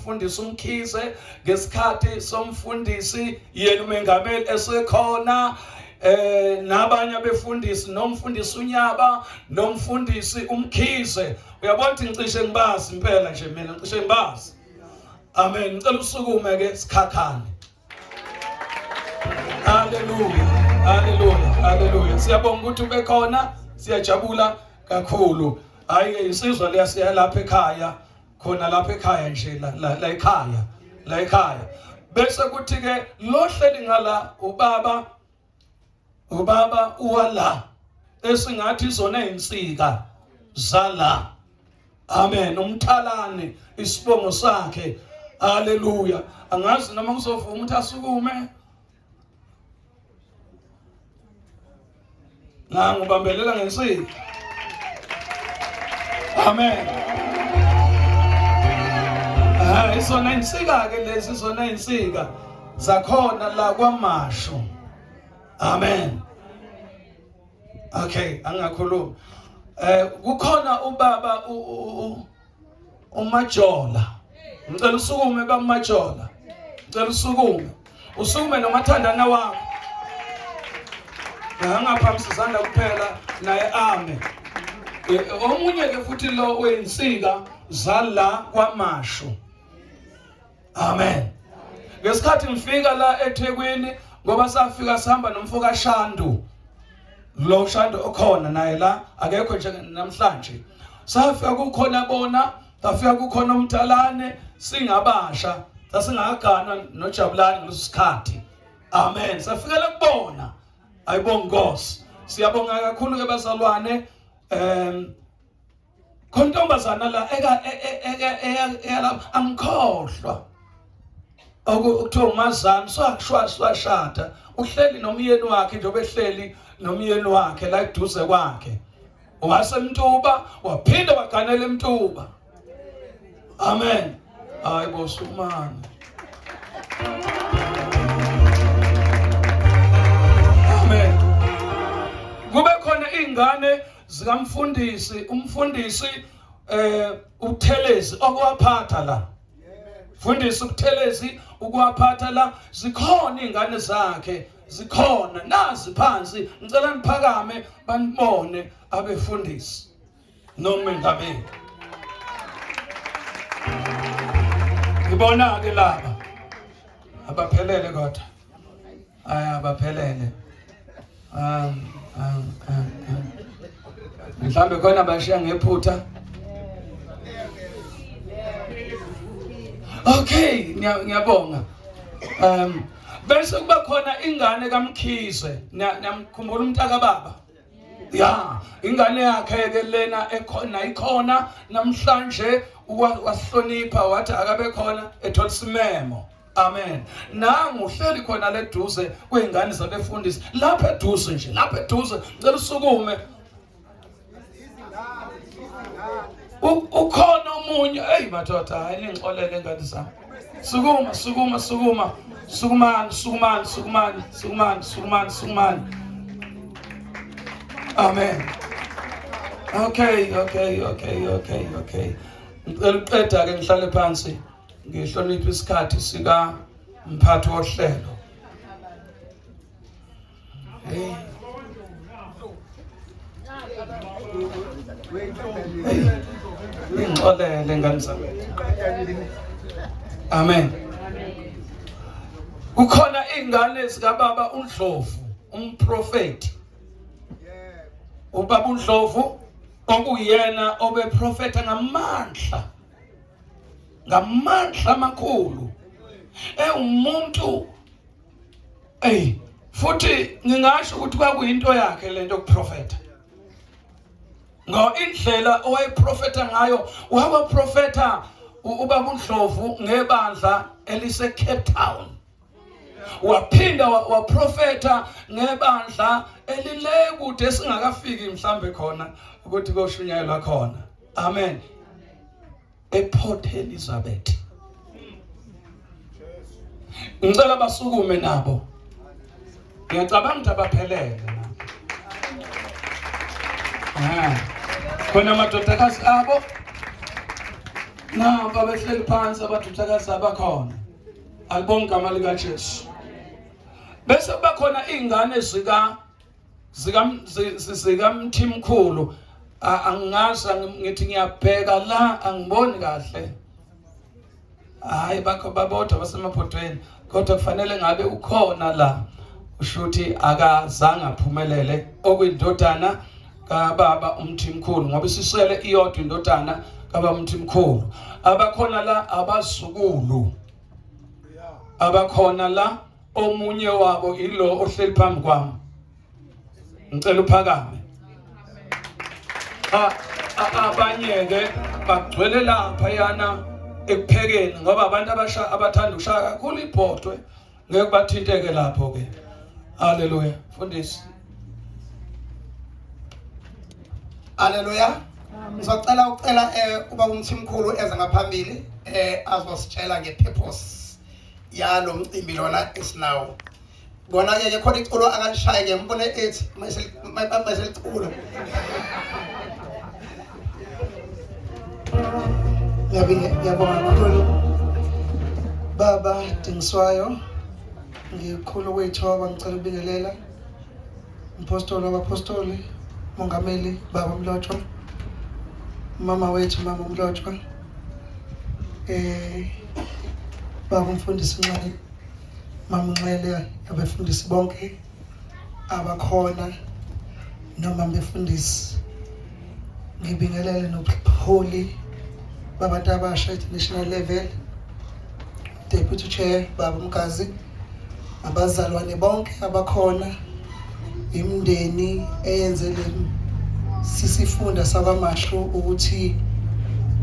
somfundisi uMkhize, ngesikhathi somfundisi yena uMengameli esekhona, nabanye abefundisi, nomfundisi uNyaba, nomfundisi uMkhize. Uyabona ukuthi ngicishe ngibazi impela nje mina, ngicishe ngibazi. Amen. Ngicela usukume ke sikhakhane. Hallelujah. Hallelujah. Hallelujah. Siyabonga ukuthi ube khona, siyajabula kakhulu. Hayi insizwa leya siya lapha ekhaya, khona lapha ekhaya nje la ekhaya. Bese kuthi ke lo hleli ngala ubaba uwala, esingathi zona insika zala. Amen. Umthalane isibongo sakhe. Hallelujah. Angazi noma ngizovuma ukuthi asukume. Ngubambelela ngensika. Amen. Isona insika ke lezi, isona insika zakhona la KwaMashu. Amen. Okay, angakhuluma. Kukhona ubaba uMajola. Ngicela usukume baMajola. Ngicela usukume. Usukume nomathandana wakho. Angaphamsisana kuphela naye ame. Omunye ke futhi lo weinsika zala KwaMashu. Amen. Ngesikhathi ngifika la eThekwini ngoba safika sihamba nomfoka Shandu. Lo Shandu okhona naye la akekho nje namhlanje. Safika kukhona bona, safika kukhona umthalane singabasha, sasingagana noJabulani ngalesikhathi. Amen. Safika la kubona. Ayibonga Nkosi. Siyabonga kakhulu ke bazalwane. Kontombazana la eka angikhohlwa. Okuthiwa umazana swashada. Uhleli nomyeni wakhe njengoba ehleli nomyeni wakhe la eduze kwakhe. Wasemtuba waphinda waganela eMtuba. Amen. Hayibo Sukumane. Amen. Kube khona ingane zikamfundisi, umfundisi uThelezi okwaphatha la. Mfundisi uThelezi ukwaphatha la, zikhona ingane zakhe, zikhona nazi phansi. Ngicela niphakame banibone abefundisi noMengameli. Ngibona ke laba abaphelele kodwa. Abaphelele. Mhlambe khona bashiya ngephutha. Okay, ngiyabonga. Bese kuba khona ingane kaMkhize, niyamkhumbula umntaka baba? Ya, ingane yakhe ke lena ikhona namhlanje wahlonipha wathi akabe khona ethola isimemo. Amen. Nangu uhleli khona le duze kweingane zabefundisi lapha eduze nje, lapha eduze. Ngicela usukume. Ukhona omunye, hey madoda, hayi ngixolele ngani zami. Sukuma. Sukumani. Amen. Okay. Ngicela uqeda ke ngihlale phansi. Ngihlonipha isikhathi sika mphathi wohlelo. Hey. Ngixolele ngani zami. Amen. Kukhona ingane zikababa uNdlovu, umprofeti. Ubaba uNdlovu okuyena obeprofeta ngamandla amakhulu. Umuntu futhi ngingasho ukuthi kwakuyinto yakhe lento yokuprofeta. Indlela owayeprofeta ngayo, wabaprofeta ubaba uNdlovu ngebandla elise Cape Town. Waphinda waprofeta ngebandla elile kude singakafiki mhlambe khona ukuthi koshunyayelwa khona. Amen. ePort Elizabeth. Ngicela basukume nabo. Ngiyacabanga ukuthi abaphelele. Khona amadodakazi abo. nabo abehleli phansi abathuthukazi abakhona alibonke igama lika Jesu. Bese bakhona ingane zika mthimkhulu angazi ngithi ngiyabheka la angiboni kahle. Hayi bakho babodwa basemaphodweni kodwa kufanele ngabe ukhona la ushuthi akazange aphumelele okuyindodana kababa umthimkhulu ngoba sisele iyodwa indodana kababa umthimkhulu. Abakhona la abazukulu, abakhona la omunye wabo ilo ohleli phambi kwami, ngicela uphakame. Abanye ke bagcwele lapha yana ekuphekeni ngoba abantu abathanda ushaya kakhulu ibhodwe ngeke bathinteke lapho ke. Haleluya. Fundisi. Haleluya. Ngizocela uba umthimkhulu eze ngaphambili azositshela ngepurpose yalo mcimbi lona esinawo. Bona ke khona iculo akalishaye ke mbone ethi mayiselicula. Ngiyabonga kakhulu Baba Dingiswayo, ngikhulu wethu ngicela ubingelela umpostoli wabapostoli, mongameli Baba Mlotshwa, mama wethu mama Mlotshwa, Baba umfundisi Ncane, mama Nxele, abefundisi bonke abakhona noma befundisi, ngibingelele nobuholi babantu abasha international level, Deputy Chair Baba Mkazi, abazalwane bonke abakhona, imndeni eyenzele sisifunda sakwaMashu ukuthi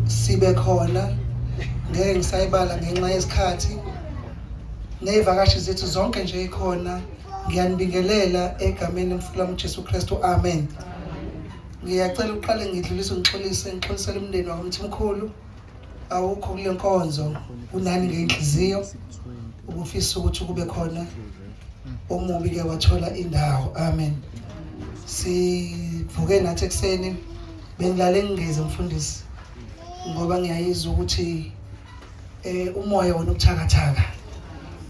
sibe khona. Ngeke ngisayibala ngenxa yesikhathi, nezivakashi zethu zonke nje ikhona. Ngiyanibingelela egameni lomfula Jesu Kristu, amen. Ngiyacela uqale ngixolisele umndeni wakwamthimkhulu awukho kule nkonzo unani ngenhliziyo ubufisa ukuthi kube khona omubi ke wathola indawo, amen. Sivuke nathi ekseni bengilale ngingeze mfundisi ngoba ngiyayizwa ukuthi umoya wona ubuthakathaka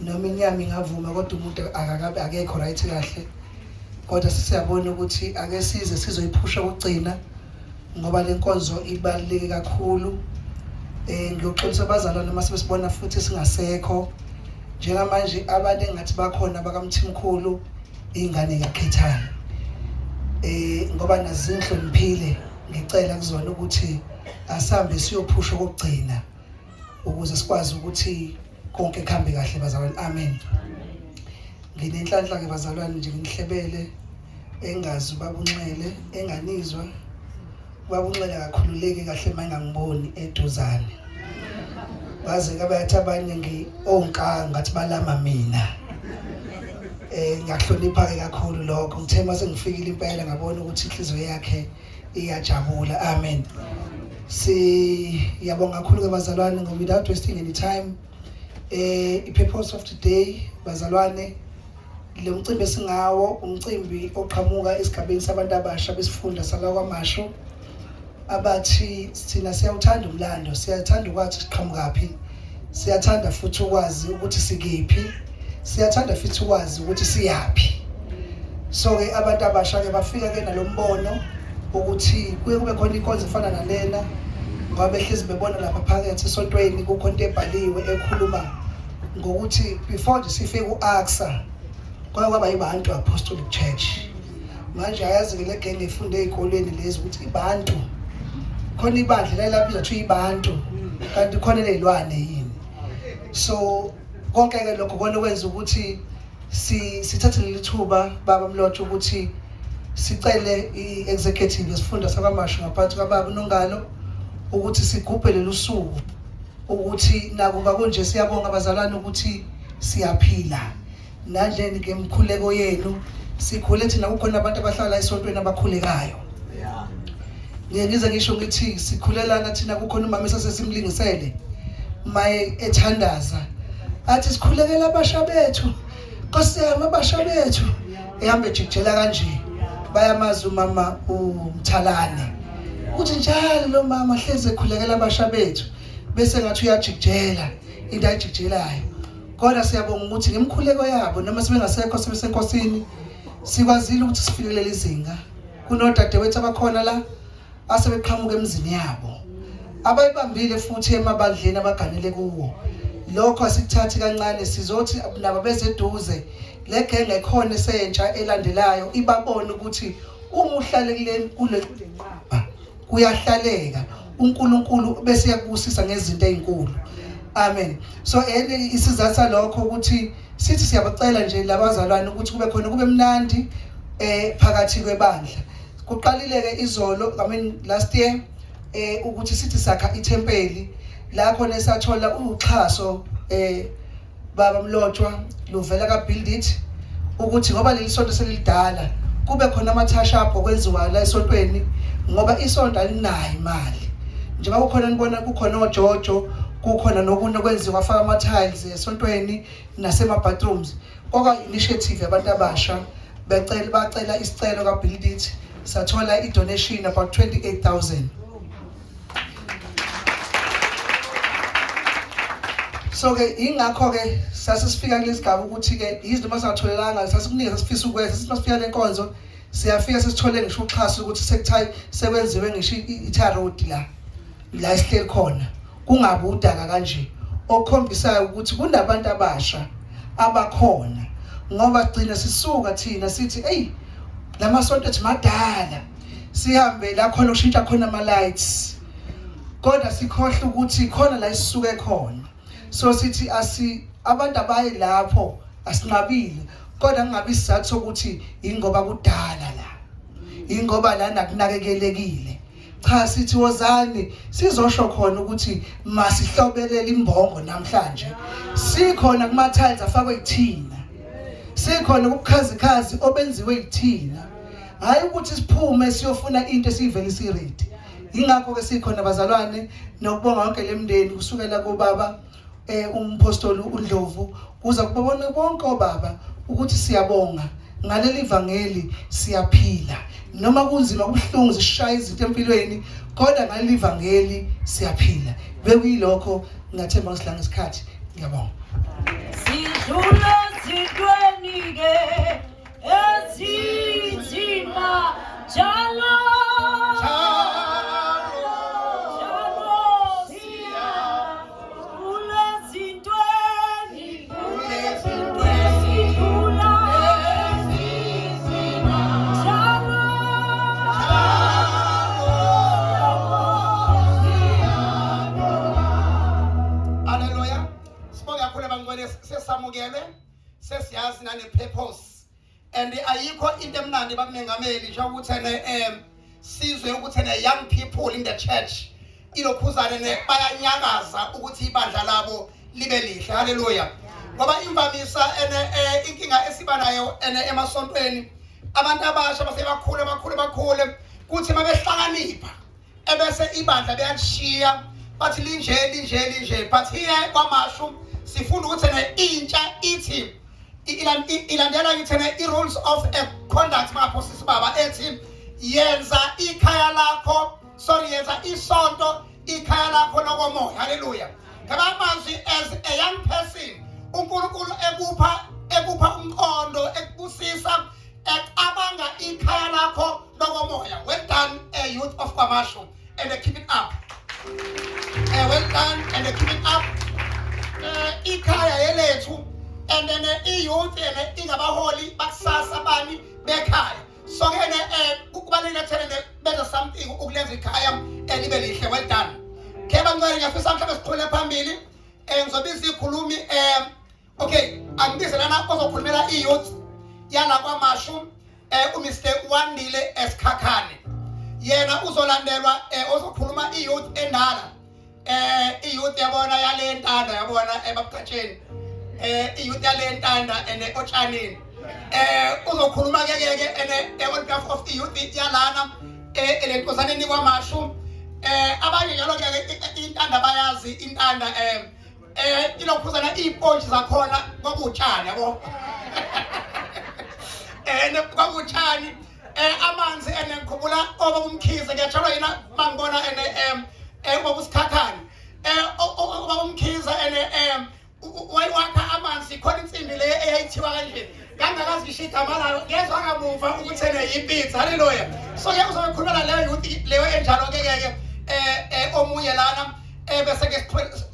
noma inyama ingavuma kodwa umuntu akekho right kahle. Kodwa sisiyabona ukuthi ake size sizoyiphusha ukugcina ngoba lenkonzo ibaluleke kakhulu. Ngiyoxolisa abazalwane noma sebesibona futhi singasekho njengamanje abantu engathi bakhona abakamthimkhulu ingane yakhethana ngoba nazinhloniphile. Ngicela kuzona ukuthi asambe siyophusha ukugcina ukuze sikwazi ukuthi konke kuhambe kahle bazalwane, amen. Nginenhlanhla ke bazalwane nje nginihlebele engazi Baba Unxele, enganizwa Baba Unxele akakhululeki kahle mangangiboni eduzane. Baze ke bayathi abanye onka ngathi balama mina. Ngiyahlonipha ke kakhulu lokho. Ngithema sengifikile impela ngabona ukuthi inhliziyo yakhe iyajabula, amen. Siyabonga kakhulu ke bazalwane ngoba without wasting any time i-purpose of today bazalwane, lo mcimbi esingawo umcimbi oqhamuka esigabeni sabantu abasha besifunda sala KwaMashu abathi sina siyawuthanda umlando, siyathanda ukwazi siqhamukaphi, siyathanda futhi ukwazi ukuthi sikephi, siyathanda futhi ukwazi ukuthi siyaphi. So ke abantu abasha ke bafika ke nalombono ukuthi kuye kube khona inkonzo efana nalena ngoba behlezi bebona lapha phakathi esontweni kukho into ebhaliwe ekhuluma ngokuthi before nje sifike ku-AXA kwaba yibantu apostolic church. Manje ayazi ke le genge ifunde ezikolweni lezi ukuthi ibantu khona ibandla lalapha izathu ibantu kanti khona lezilwane yini. So konke ke lokho kona kwenza ukuthi sithathe leli thuba Baba Mlotshwa ukuthi sicele i-executive yesifunda sakwaMashu ngaphansi kaBaba uNongalo ukuthi sigubhe lolu suku ukuthi nakuba kunje siyabonga abazalwane ukuthi siyaphila. Nanje ke mkhuleko yenu sikhule thina kukhona abantu abahlala esontweni abakhulekayo. Ngize ngisho ngithi sikhulelana thina kukhona umama esesimlingisele maye ethandaza athi sikhulekela abasha bethu Nkosi yami abasha bethu ehambe ejikjela kanje bayamazi umama uMthalane uthi njalo lo mama hleze ekhulekela abasha bethu bese ngathi uyajikijela into ayijikijelayo. Kodwa siyabonga ukuthi ngemkhuleko yabo noma sebengasekho sebesenkosini sikwazile ukuthi sifikelele izinga. Kunodadewethu abakhona la asebeqhamuka emizini yabo abayibambile futhi emabandleni abaganele kuwo. Lokho asikuthathi kancane, sizothi nabo bezeduze le genge ekhona esentsha elandelayo ibabone ukuthi uma uhlale kule nqaba kuyahlaleka, uNkulunkulu bese yakubusisa ngezinto ezinkulu. Amen. So isizathu salokho ukuthi sithi siyabacela nje labazalwane ukuthi kube khona kube mnandi phakathi kwebandla. Kuqalile ke izolo, last year ukuthi sithi sakha ithempeli lapho nesathola uxhaso baba Mlotshwa luvela ka build it ukuthi ngoba leli sonto selidala kube khona amathasha okwenziwa la esontweni ngoba isonto alinayo imali. Njengoba kukhona nibona kukhona oJojo, kukhona nokunye okwenziwa afaka ama tiles esontweni nasema bathrooms. Oka initiative yabantu abasha bacela isicelo ka build it, sathola I donation about 28,000. So ke ingakho ke sasifika kulesigaba ukuthi ke izinto masingatholelanga sasikunika sifisa ukwenza sasifika lenkonzo siyafika sesithole ngisho uxhaso ukuthi sekuthayi sekwenziwe ngisho itarot la isihleli khona kungabe udaka kanje okhombisayo ukuthi kunabantu abasha abakhona ngoba gcina sisuka thina sithi hey lamasonto ethi madala sihambe la khona ushintsha khona ama lights kodwa sikhohle ukuthi khona la isisuke khona. So sithi abantu abaye lapho asinqabile kodwa kungabi isizathu sokuthi ingoba kudala la ingoba lana kunakekelekile. Cha, sithi wozani sizosho khona ukuthi masihlobelele imbongo namhlanje sikhona kuma tiles afakwe yithina, sikhona ukukhazikhazi obenziwe yithina, hayi ukuthi siphume siyofuna into esivele siready. Ingakho ke sikhona bazalwane nokubonga wonke lemndeni kusukela kubaba umpostoli uNdlovu kuza kubona bonke obaba ukuthi siyabonga ngaleli ivangeli siyaphila noma kunzima kubuhlungu zishaya izinto empilweni kodwa ngaleli ivangeli siyaphila. Bekuyilokho ngathemba ngisilanga isikhathi. Ngiyabonga. Sidlula sidweni ke ezithina njalo sesamukele sesiyazi nane purpose and ayikho into emnandi bakumengameli nje ukuthi sizwe ukuthi young people in the church ilokhuzane bayanyakaza ukuthi ibandla labo libe lihle. Haleluya. Ngoba imvamisa inkinga esiba nayo emasontweni abantu abasha basebakhule kuthi mabehlakanipha ebese ibandla beyashiya bathi linje but here KwaMashu sifunda ukuthi intsha ithi ilandela ngithi rules of conduct maphosisi baba ethi yenza ikhaya lakho yenza isonto ikhaya lakho lokomoya. Haleluya. Ngamazwi as a young person uNkulunkulu ekupha umqondo ekubusisa ekabanga ikhaya lakho lokomoya. Well done, youth of KwaMashu, and keep it up. Well done and keep it up. Ikhaya yelethu and then iyouth ingabaholi bakusasa bani bekhaya. So ke ukubaleka thene benza something ukulenza ikhaya libe lihle. Well done. Ke bangcwele ngiyafisa mhlawumbe siqhule phambili ngizobiza ikhulumi okay angibize lana ozokhulumela iyouth yana KwaMashu uMr Wandile Esikhakhane. Yena uzolandelwa ozokhuluma iyouth endala iyouth yabona yale ntanda yabona ebabukatsheni iyouth yale ntanda otshanini uzokhuluma ke on behalf of iyouth yalana elenkosazaneni KwaMashu. Abanye njalo ke intanda bayazi intanda ilokhuzana iipontshi zakhona kwakutshani yabo kwakutshani amanzi ngikhumbula oba umkhize ngiyatshalwa yena mangibona ubaba uSikhakhane umkhiza and wayewakha amanzi khona insimbi le eyayithiwa kanje ngangakazi ngisho igama layo ngezwa kamuva ukuthi yipizza. Haleluya. So ke uzokhulumela leyo youth leyo enjalo ke omunye lana bese ke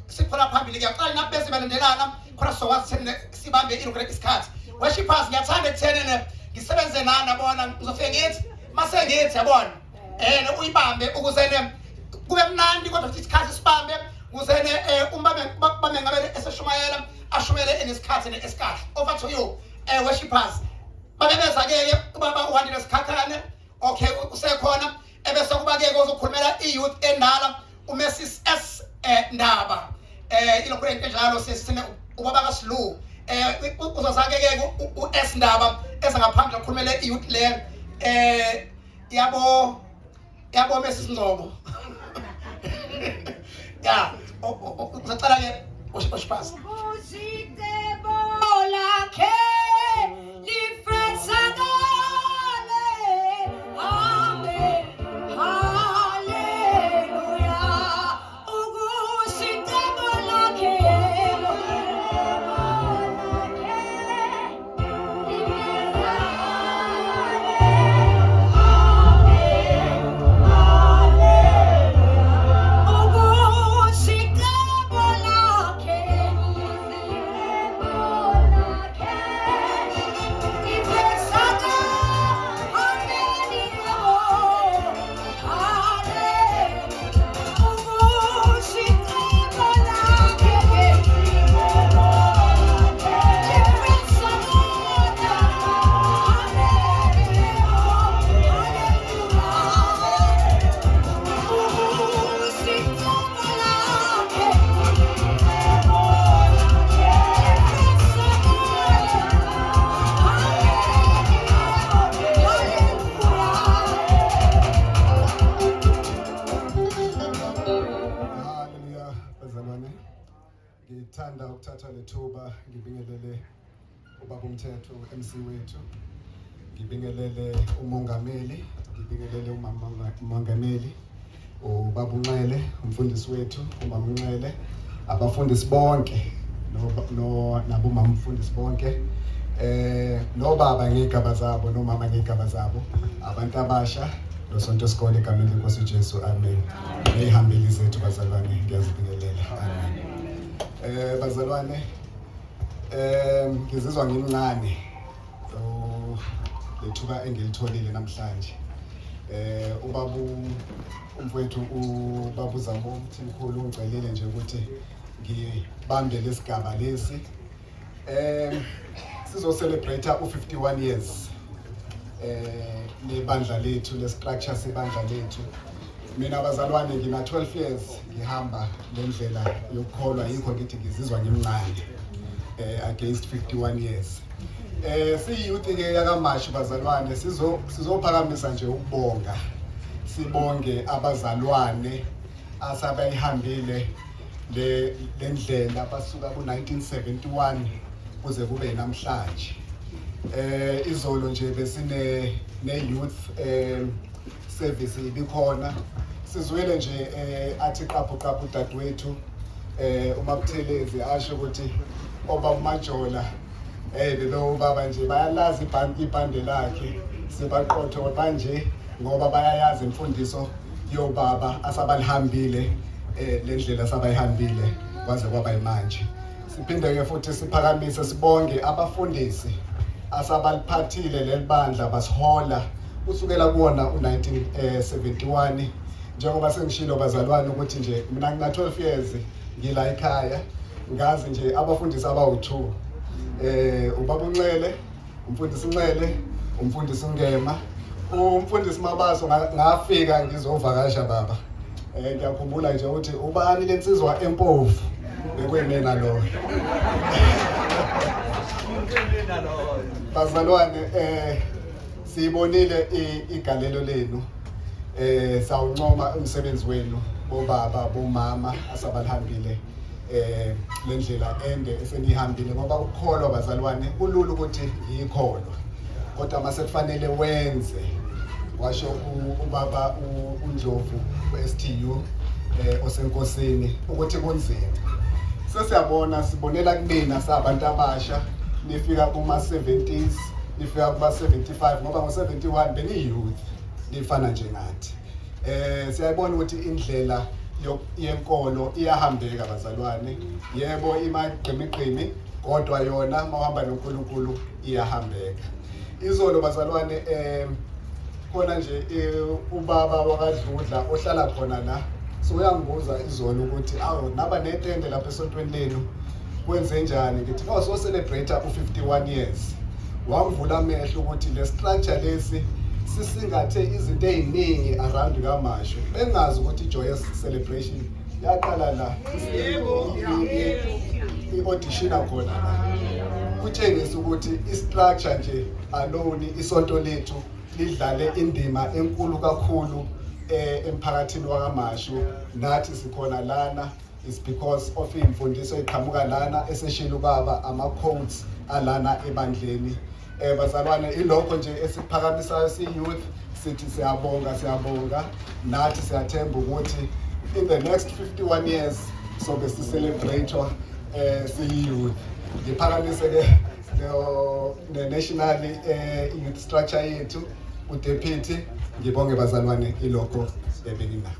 siphula phambili ngiyaqala nabese balandelana khona sokwazi sibambe isikhathi. Worshipers ngiyathanda ekutheni ngisebenze nani bona ngizofike ngithi mase ngithi yabona uyibambe ukuze kube mnandi kodwa futhi isikhathi sibambe ukuze bame ngabe eseshumayela ashumayele enesikhathi esikahle. Over to you worshipers. Babebeza ke baba uhandile esikhakhane. Okay usekhona ebese kuba ke uzokhulumela iyouth endala uMrs S Ndaba ilokho enjalo sesine ubaba kaSlu uzozake ke uS Ndaba ezangaphandle ukukhulumela iyouth le yabo Mrs Ngcobo. Yeah, uzaqala ke worshipers. Ngithanda ukuthatha lethuba ngibingelele ubaba umthetho MC wethu, ngibingelele umongameli, ngibingelele umongameli ubaba uNxele, umfundisi wethu umama uNxele, abafundisi bonke nabo mama umfundisi bonke, nobaba ngegaba zabo nomama ngegaba zabo, abantu abasha nosonto isikole egameni lenkosi uJesu. Amen. Ngihambile zethu bazalwane, ngiyazibingelela. Amen. Bazalwane, ngizizwa ngimncane lethuba engilitholile namhlanje. Ubabu umfowethu ubaba uZambo Mthimkhulu ungicelile nje ukuthi ngibambe lesigaba lesi. Sizo celebrate u51 years nebandla lethu, le structure sebandla lethu. Mina bazalwane ngina 12 years ngihamba lendlela yokukholwa, yikho ngithi ngizizwa ngimncane against 51 years. Siyouth ke yakaMashu bazalwane, sizophakamisa nje ukubonga, sibonge abazalwane asabayihambile lendlela basuka ku1971 kuze kube namhlanje. Izolo nje besine youth service ibikhona, sizwele nje athi qaphu dadwethu uMabuthelezi asho ukuthi oba uMajola bebe ubaba nje bayalazi ibhande lakhe, sibaqotho manje ngoba bayayazi imfundiso yobaba asabalihambile lendlela sabayihambile kwaze kwaba manje. Siphinde ke futhi siphakamise sibonge abafundisi asabaliphathile lelibandla basihola kusukela kuwona u1971. Njengoba sengishilo bazalwane ukuthi nje mina ngina 12 years ngila ekhaya, ngazi nje abafundisi abawu2, ubaba uNxele, umfundisi uNxele, umfundisi uNgema, umfundisi Mabaso. Ngafika ngizovakasha baba, ngiyakhumbula nje ukuthi ubani lensizwa empofu bekwemena lo. Bazalwane, siyibonile igalelo lenu, sawuncoma umsebenzi wenu bobaba bomama asabalihambile lendlela ende esenihambile, ngoba ukukholwa bazalwane kulula ukuthi ngiyikholwa, kodwa mase kufanele wenze. Washo ubaba uNdlovu we-STU osenkosini ukuthi kunzima. Sesiyabona sibonela kumina sabantu abasha nifika kuma 70s nifika kuma 75 ngoba ngo 71 beni youth nifana nje nathi. Siyabona ukuthi indlela yenkolo iyahambeka bazalwane. Yebo imagqimiqimi kodwa yona mawuhamba noNkulunkulu iyahambeka. Izolo bazalwane khona nje ubaba wakadludla ohlala khona la. So uyangibuza izolo ukuthi awu naba netende lapha esontweni lenu kwenze njani. Ngithi no so celebrate u51 years. Wangivula amehlo ukuthi le structure lesi sisingathe izinto eziningi around KwaMashu. Bengazi ukuthi joyous celebration yaqala la. Yebo. I-audition khona la. Kutshengisa ukuthi i-structure nje alone isonto lethu lidlale indima enkulu kakhulu emphakathini wakwaMashu. Nathi sikhona lana is because of imfundiso eqhamuka lana eseshilo ubaba ama-codes alana ebandleni. Bazalwane ilokho nje esiphakamisayo si-youth sithi siyabonga nathi siyathemba ukuthi in the next 51 years sobe si-celebrate si-youth. Ngiphakamise-ke ne-national youth structure yethu uDeputy. Ngibonge bazalwane ilokho ebenginakho.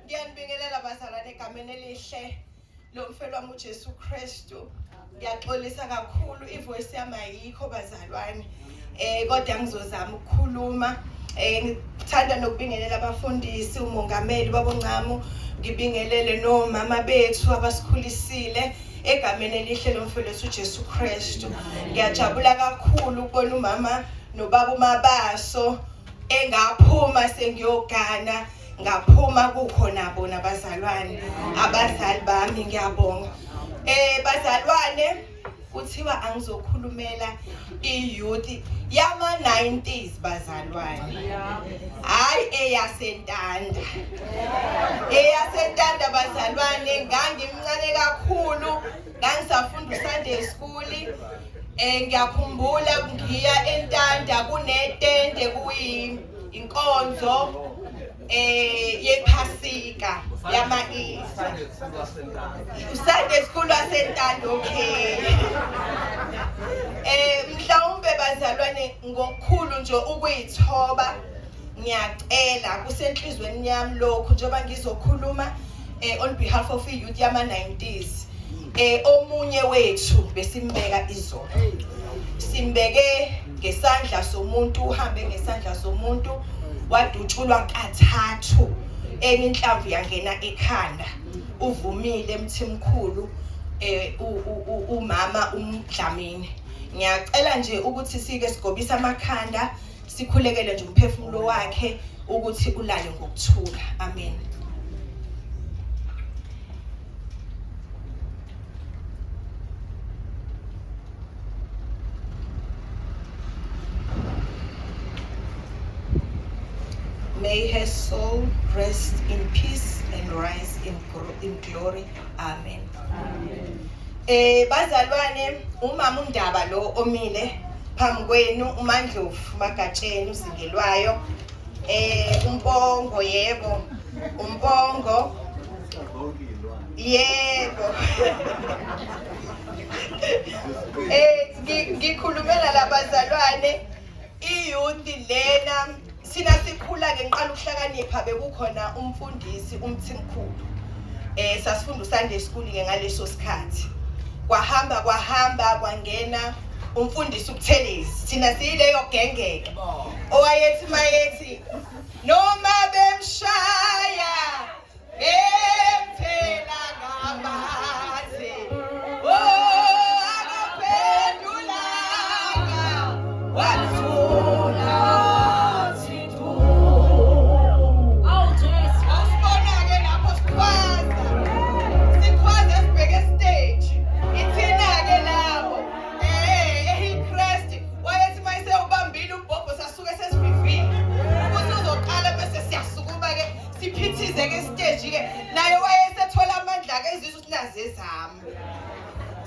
Ngiyanibingelela bazalwane egameni elihle lomfelo wami uJesu Kristu. Ngiyaxolisa kakhulu ivoice yami ayikho bazalwane. Kodwa ngizozama ukukhuluma. Ngithanda nokubingelela abafundisi, umongameli baboncamu, ngibingelele nomama bethu abasikhulisile egameni elihle lomfelo wethu uJesu Kristu. Ngiyajabula kakhulu ukubona umama nobaba uMabaso engaphuma sengiyogana ngaphuma kukhona bona bazalwane abazali bami ngiyabonga. Bazalwane kuthiwa angizokhulumela i-youth yama 90s bazalwane. Hayi eyasentanda. Eyasentanda bazalwane ngangimncane kakhulu ngangisafunda uSunday school. Ngiyakhumbula ngiya entanda kunetende kuyinkonzo yephasika yama-Easter. Sunday school wasentanda okay. Mhlawumbe bazalwane ngokukhulu nje ukuyithoba ngiyacela kusenhlizweni yami lokhu njengoba ngizokhuluma on behalf of i-youth yama-90s. Omunye wethu besimbeka izolo. Simbeke ngesandla somuntu, uhambe ngesandla somuntu, wadutshulwa kathathu. Enye inhlamvu yangena ekhanda. Uvumile emthimkhulu umama uMdlamini. Ngiyacela nje ukuthi sike sigobisa amakhanda, sikhulekele nje umphefumulo wakhe ukuthi ulale ngokuthula. Amen. May her soul rest in peace and rise in glory. Amen. Bazalwane, umama uNdaba lo omile phambi kwenu uMandlovu Magatsheni uzingelwayo. Umbongo yebo. Umbongo Yebo. Ngikhulumela labazalwane iyouth lena sina sikhula ke ngiqala ukuhlakanipha bekukhona umfundisi umthimkhulu sasifunda uSunday school ke ngaleso sikhathi kwahamba kwangena umfundisi uButhelezi thina siyileyo gengeke owayethi mayethi noma bemshaya phela ngabathi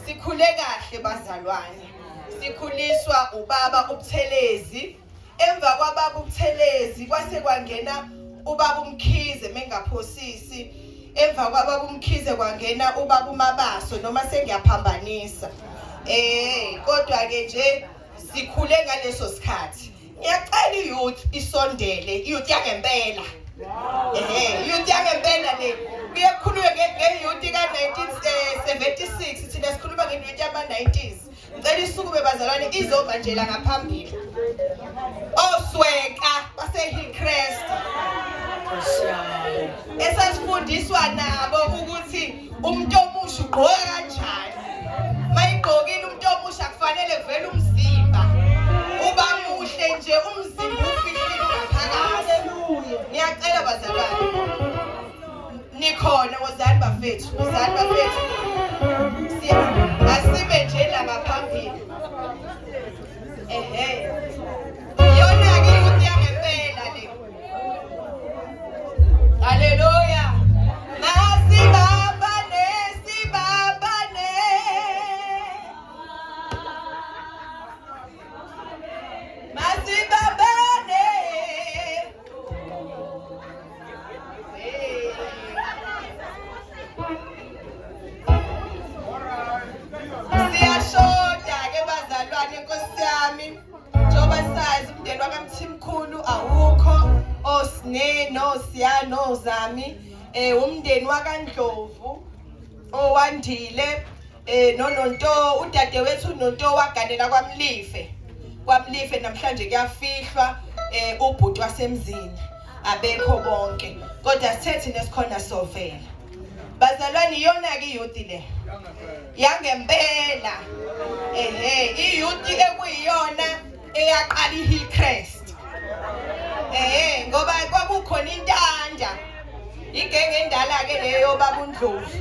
sikhule kahle bazalwane sikhuliswa ubaba uButhelezi emva kwababa uButhelezi kwase kwangena ubaba uMkhize mengaphosisi emva kwababa uMkhize kwangena ubaba uMabaso noma sengiyaphambanisa kodwa ke nje sikhule ngaleso sikhathi ngiyacela iyouth isondele iyouth yangempela youth yangempela le kuyekhulunywa ngeyouth ka 1976 thina sikhuluma ngeyouth yama 90s ngicela isukume bazalwane izobanjela ngaphambili osweka base Hillcrest esasifundiswa nabo ukuthi umuntu omusha ugqoka kanjani mayigqokile umuntu omusha kufanele kuvele umzimba uba muhle nje umzimba ufihlile ngaphakathi ngiyacela bazalwane nikhona wozani bafethu asibe nje la ngaphambili yona ke iyouth yangempela le haleluya no zami umndeni wakaNdlovu owandile nononto udadewethu nonto waganela kwaMlife namhlanje kuyafihlwa ubhuti wasemzini abekho bonke kodwa sithethi nesikhona sovela bazalwane iyona ke iyouth le yangempela iyouth ekuyiyona eyaqala iHillcrest ngoba kwakukhona intanda igenge endala ke leyo baba uNdlovu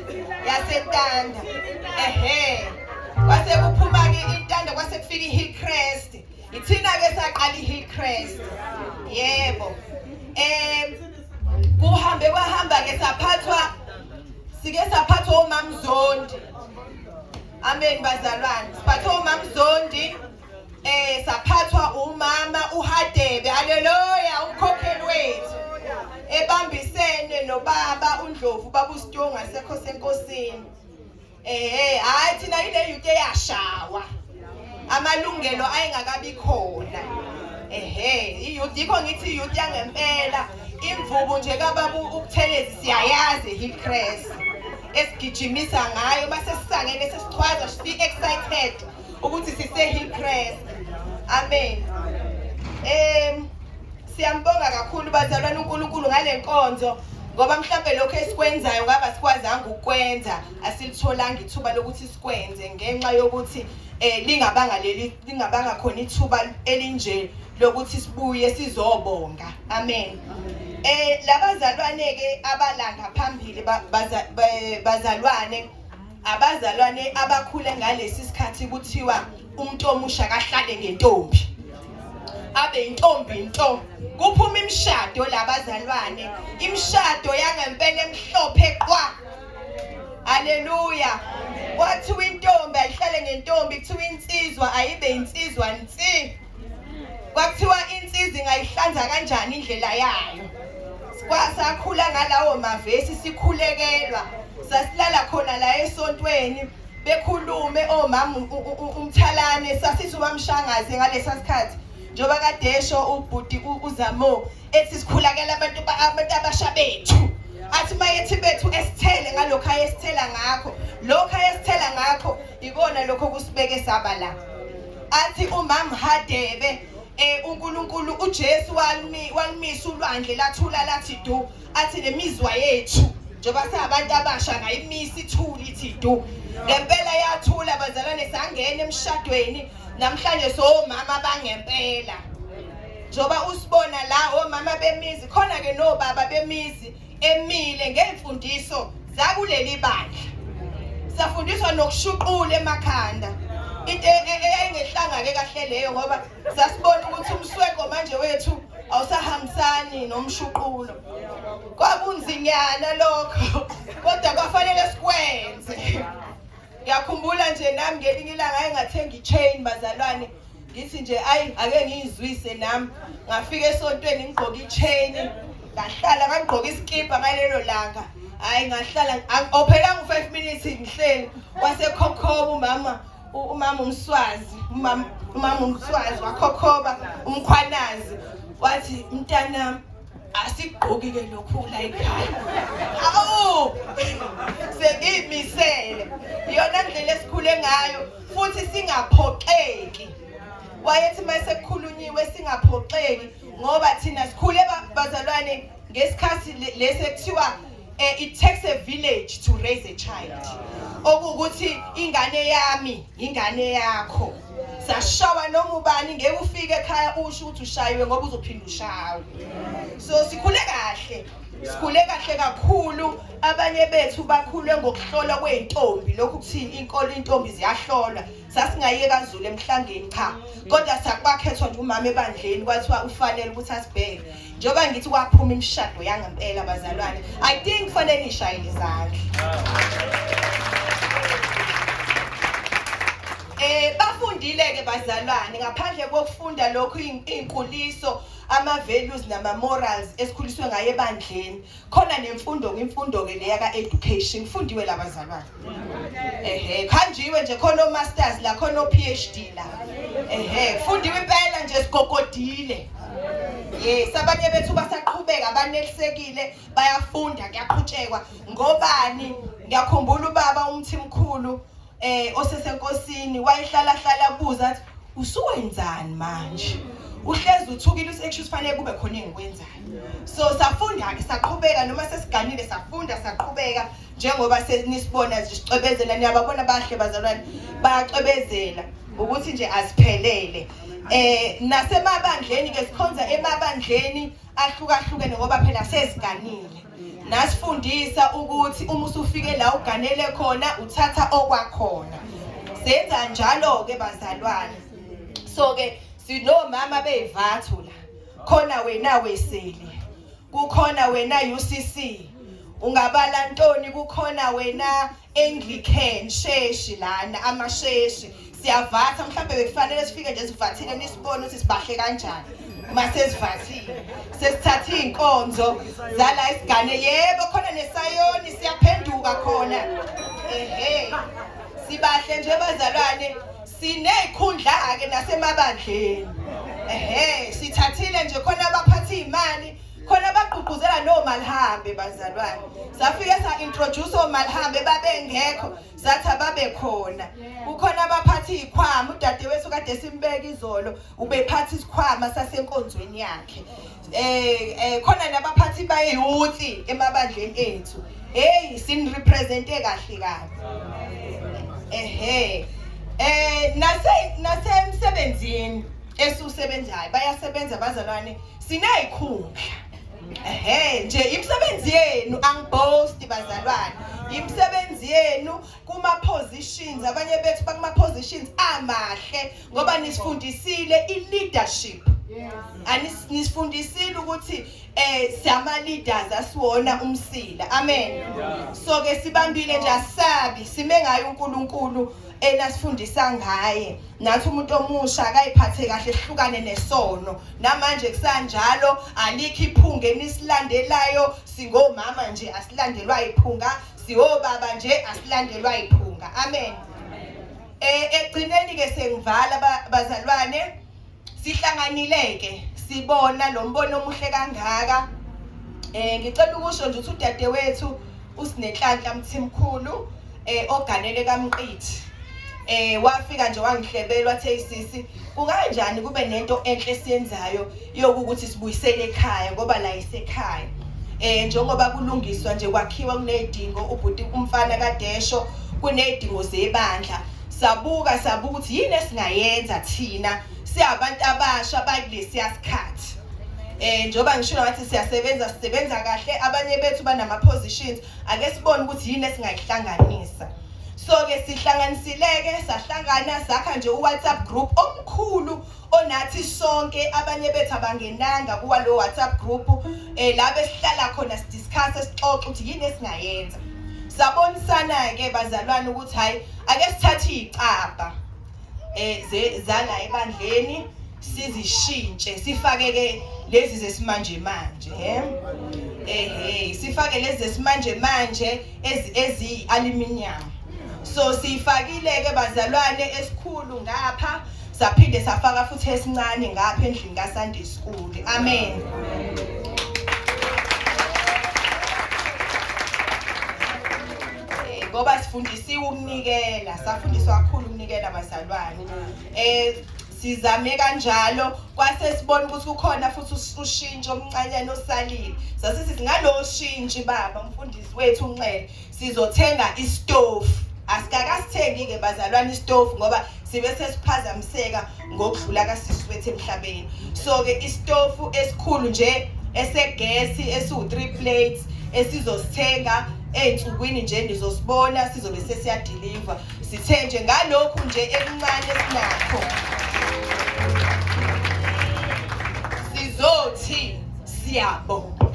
yaseNtanda kwase kuphuma ke intanda kwase kufika iHillcrest ithina ke saqala iHillcrest yebo kwahamba ke saphathwa uMamzondi amen bazalwane siphathwa uMamzondi saphathwa umama uHadebe haleluya umkhokheli wethu ebambisene nobaba uNdlovu baba uStonga sekho senkosini hayi thina ile youth eyashawa amalungelo ayengakabi khona iyouth yikho ngithi iyouth yangempela imvubu nje kababa uButhelezi siyayazi Hillcrest esigijimisa ngayo base sisangene sesichwaza si excited ukuthi sise Hillcrest amen siyambonga kakhulu bazalwane uNkulunkulu ngalenkonzo ngoba mhlawumbe lokho esikwenzayo ngaba sikwazanga ukwenza asilitholanga ithuba lokuthi sikwenze ngenxa yokuthi lingabanga khona ithuba elinje lokuthi sibuye sizobonga amen labazalwane ke abalanga phambili bazalwane abazalwane abakhule ngalesi sikhathi kuthiwa umuntu omusha kahlale ngentombi abe intombi kuphuma imishado labazalwane imishado yangempela emhlophe qwa haleluya kwathiwa intombi ayihlale ngentombi kuthiwa insizwa ayibe insizwa nsi kwathiwa insizwa ingayihlanza kanjani indlela yayo sakhula ngalawo mavesi sikhulekelwa sasilala khona la esontweni bekhulume omama umthalane sasithi ubamshangaze ngalesa sikhathi njoba kadesho ubhuti uzamo ethi sikhulakela abantu abasha bethu athi mayethi bethu esithele ngalokho ayesithela ngakho lokho ayesithela ngakho ikona lokho kusibeke saba la athi umama Hadebe uNkulunkulu uJesu walimisa ulwandle lathula lathi du athi lemizwa yethu njoba sabantu abasha ngayimisa ithuli ithi du ngempela yathula bazalwane sangena emshadweni namhlanje somama bangempela njoba usibona la omama bemizi khona ke nobaba bemizi emile ngemfundiso zakuleli bandla safundiswa nokushuqula emakhanda into eyayingehlanga ke kahle leyo ngoba sasibona ukuthi umsweko manje wethu awusahambisani nomshuqulo kwakunzinyana lokho kodwa kwafanele sikwenze ngiyakhumbula nje nami ngelinye ilanga ayingathenga ichain bazalwane ngithi nje ayi ake ngizwise nami ngafika esontweni ngigqoka ichain ngahlala ngagqoka iskipa ngalelo langa hayi ngahlala ophelanga u5 minutes ngihleli wasekhokhoba umama umswazi umama umswazi wakhokhoba umkhwanazi wathi mntanami asigqoki ke lokhu la ekhaya awu sengimisele iyona ndlela esikhule ngayo futhi singaphoxeki wayethi mayesekukhulunyiwe singaphoxeki ngoba thina sikhule bazalwane ngesikhathi lesi ekuthiwa it takes a village to raise a child okuthi ingane yami ingane yakho sashawa noma ubani ngeke ufike ekhaya usho ukuthi ushayiwe ngoba uzophinda ushawe so sikhule kahle kakhulu abanye bethu bakhule ngokuhlolwa kweintombi lokhu kuthini inkolo intombi ziyahlolwa sasingayiye kaZulu emhlangeni cha kodwa sakubakhethwa nje umama ebandleni kwathiwa ufanele ukuthi asibheke njoba ngithi kwaphuma imishado yangempela bazalwane I think fanele ishayile izandla bafundile ke bazalwane ngaphandle kokufunda lokhu inkuliso ama values nama morals esikhuliswe ngaye ebandleni khona nemfundo ke leya ka education fundiwe labazalwane khanjiwe nje khona o masters la khona o PhD la fundiwe impela nje sigogodile yes abanye bethu basaqhubeka abanelisekile bayafunda kuyaqhutshekwa ngobani ngiyakhumbula ubaba umthimkhulu osesenkosini wayehlala buza athi usuwenzani manje uhlezi uthukile usexcuse kufanele kube khona engikwenzayo so safunda ke saqhubeka noma sesiganile safunda saqhubeka njengoba senisibona nje sicebezela niyababona bahle bazalwane bayacebezela ukuthi nje asiphelele nasemabandleni ke sikhonza emabandleni ahlukahlukene ngoba phela sesiganile nasifundisa ukuthi uma usufike la uganele khona uthatha okwakhona senza njalo ke bazalwane so ke sinomama beyivathu la khona wena weseli kukhona wena UCC ungabala ntoni kukhona wena Anglican sheshi lana amasheshi siyavatha mhlambe bekufanele sifike nje sivathile nisibone ukuthi sibahle kanjani mase sivathile sesithatha inkonzo zala isigane yebo khona nesayoni siyaphenduka khona sibahle nje bazalwane sinezikhundla ke nasemabandleni sithathile nje khona abaphathi imali khona abagqugquzela nomalihambe bazalwane safike sa introduce omalihambe babengekho sathi ababe khona kukhona abaphathi ikhwama udadewethu kade simbeka izolo ubephathi isikhwama sasenkonzweni yakhe khona nabaphathi bayeyuthi emabandleni ethu sin represente kahle nasemsebenzini esusebenzayo bayasebenza bazalwane sinezikhundla nje imisebenzi yenu angiboast bazalwane imisebenzi yenu kuma positions abanye bethu bakuma positions amahle ngoba nisifundisile ileadership nisifundisile ukuthi siyama leaders asiwona umsila amen so ke sibambile nje asabi sime ngaye uNkulunkulu enasifundisa ngaye nathi umuntu omusha akayiphathe kahle ehlukane nesono namanje kusanjalo alikho iphunga enisilandelayo singomama nje asilandelwa iphunga siwobaba nje asilandelwa iphunga. Amen. Egcineni ke sengivala bazalwane, sihlanganileke sibona lo mbono omuhle kangaka. Ngicela ukusho nje ukuthi udadewethu usinenhlanhla mthimkhulu oganele kaMqithi. Wafika nje wangihlebela wathe sisi kunganjani kube nento enhle siyenzayo yokuthi sibuyisele ekhaya ngoba la isekhaya. Njengoba kulungiswa nje kwakhiwa kunedingo ubhuti umfana kaDesho kunedingo zebandla. Sabuka ukuthi yini esingayenza thina siyabantu abasha bakulesi yasikhathi. Njoba ngisho ngathi sisebenza kahle, abanye bethu banama positions, ake sibone ukuthi yini esingayihlanganisa. So ke sihlanganisileke sahlangana sakha nje uWhatsApp group omkhulu onathi sonke, abanye bethu abangenanga kuwa lo WhatsApp group la besihlala khona sidiscuss sixoxe ukuthi yini esingayenza. Sabonisana ke bazalwane ukuthi hayi ake sithathe icaba zala ebandleni sizishintshe sifake ke lezi zesimanje manje sifake lezi zesimanje manje ezi aluminium. So sifakile ke bazalwane esikhulu ngapha, saphinde safaka futhi esincane ngapha endlini kaSunday School. Amen. Ngoba sifundisiwe ukunikela, safundiswa kakhulu ukunikela bazalwane. Sizame kanjalo kwase sibona ukuthi kukhona futhi ushintsho omncanyana osalile. Sasithi ngalo shintshi baba umfundisi wethu uNxele sizothenga istove. Asikakasithengi ke bazalwane istove ngoba sibe sesiphazamiseka ngokudlula kasisi wethu emhlabeni. So ke istove esikhulu nje esegesi esi3 plates esizosithenga ensukwini nje nizosibona sizobe sesiyadeliver. Sithe nje ngalokhu nje ekuncane esinakho sizothi siyabonga.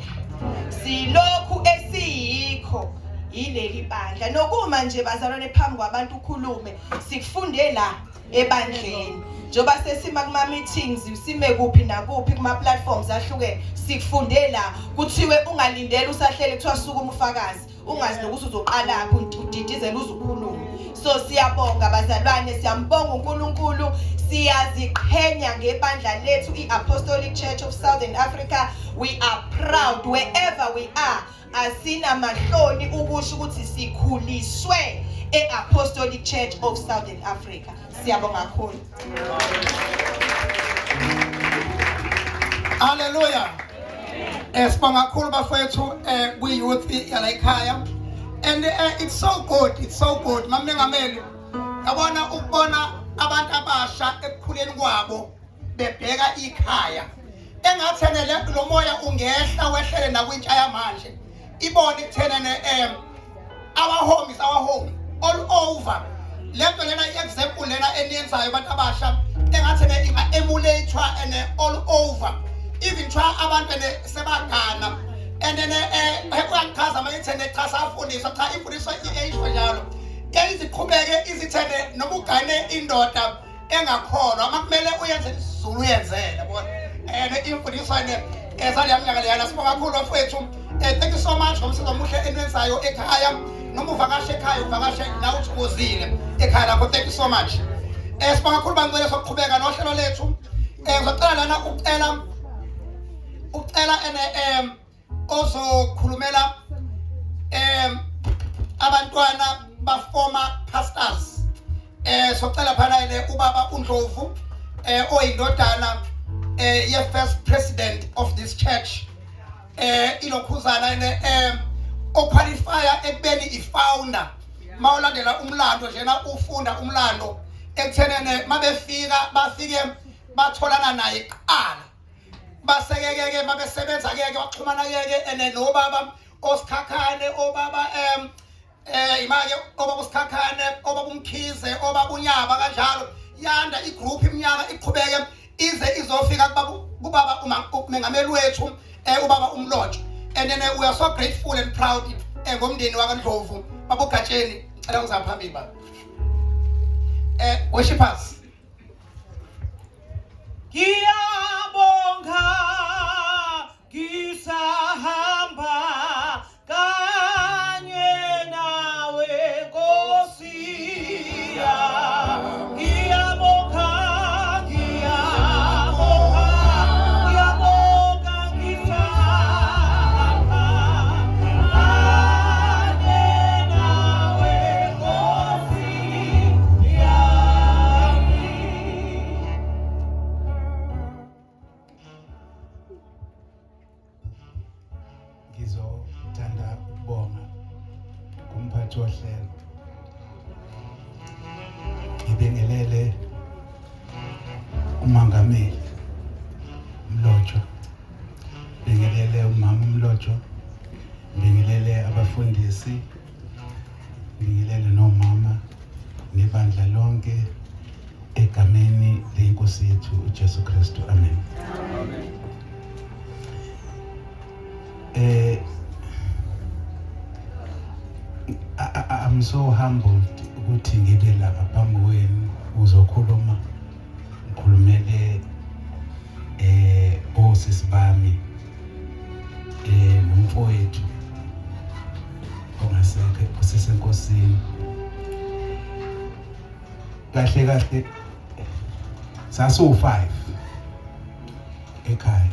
Silokhu esiyikho yileli bandla nokuma nje bazalwane phambi kwabantu ukhulume sikufunde la ebandleni njoba sesima kuma meetings sime kuphi nakuphi kuma platforms ahlukene sikufunde la kuthiwe ungalindela usahlele kuthiwa suka umfakazi ungazi nokuthi uzoqala lapho udidizela uzukhuluma. So siyabonga bazalwane, siyambonga uNkulunkulu, siyaziqhenya ngebandla lethu iApostolic Church of Southern Africa. We are proud wherever we are. Asina mahloni ukusho ukuthi sikhuliswe eApostolic Church of Southern Africa. Siyabonga kakhulu. Hallelujah. Sibonga kakhulu bafethu we youth yala ekhaya. And it's so good, it's so good. Mamengameli, yabona ukubona abantu abasha ekukhuleni kwabo bebheka ikhaya. Engathenele lo moya ungehla wehlele nakwintsha yamanje. Ibone kuthenene our home is our home all over. Lento lena example lena eniyenzayo abantu abasha engathene inga-emulator and all over. Even try abantu sebagana. And then ekuyangichaza mayithene cha safundiswa cha ifundiswa i-age njalo. Ke iziqhubeke izithene noma ugane indoda engakholwa amakumele uyenze isizulu uyenzele yabona. Imfundiswa esali yaminyaka leyana sibonga kakhulu bafethu. Thank you so much ngomsebenzi omuhle enwenzayo ekhaya. Noma uvakashe ekhaya uvakashe la uthokozile ekhaya lakho. Thank you so much. Sibonga kakhulu bangcwele sokuqhubeka nohlelo lethu. Ngizocela lana ucela ozokhulumela abantwana ba former pastors. Socela phana ile ubaba uNdlovu oyindodana ye first president of this church. Ilokhuzana oqualifya ekubeni ifounder. Mawulandela umlando njena ufunda umlando ekuthenene mabefika bafike batholana naye kuqala. Basekeke mabesebenza keke waxhumana keke nobaba osikhakhane obaba imake obaba usikhakhane obaba umkhize obaba unyaba kanjalo yanda igroup iminyaka iqhubeke ize izofika kubaba umengameli wethu ubaba umlotsho. And then we are so grateful and proud ngomndeni wakaNdlovu babogatsheni cela ngizaphambili baba. Worshipers Ngiyabonga ngisahamba kanye umphathi wohlelo. Ngibingelele uMangameli Mlojo, ngibingelele umama Mlojo, ngibingelele abafundisi, ngibingelele nomama nebandla lonke egameni leNkosi yethu uJesu Kristu. Amen. I'm so humbled ukuthi ngibe lapha phambi kwenu uzokhuluma, ngikhulumele osisi bami nomfowethu ongasekho usisenkosini. Kahle kahle sasu-5 ekhaya.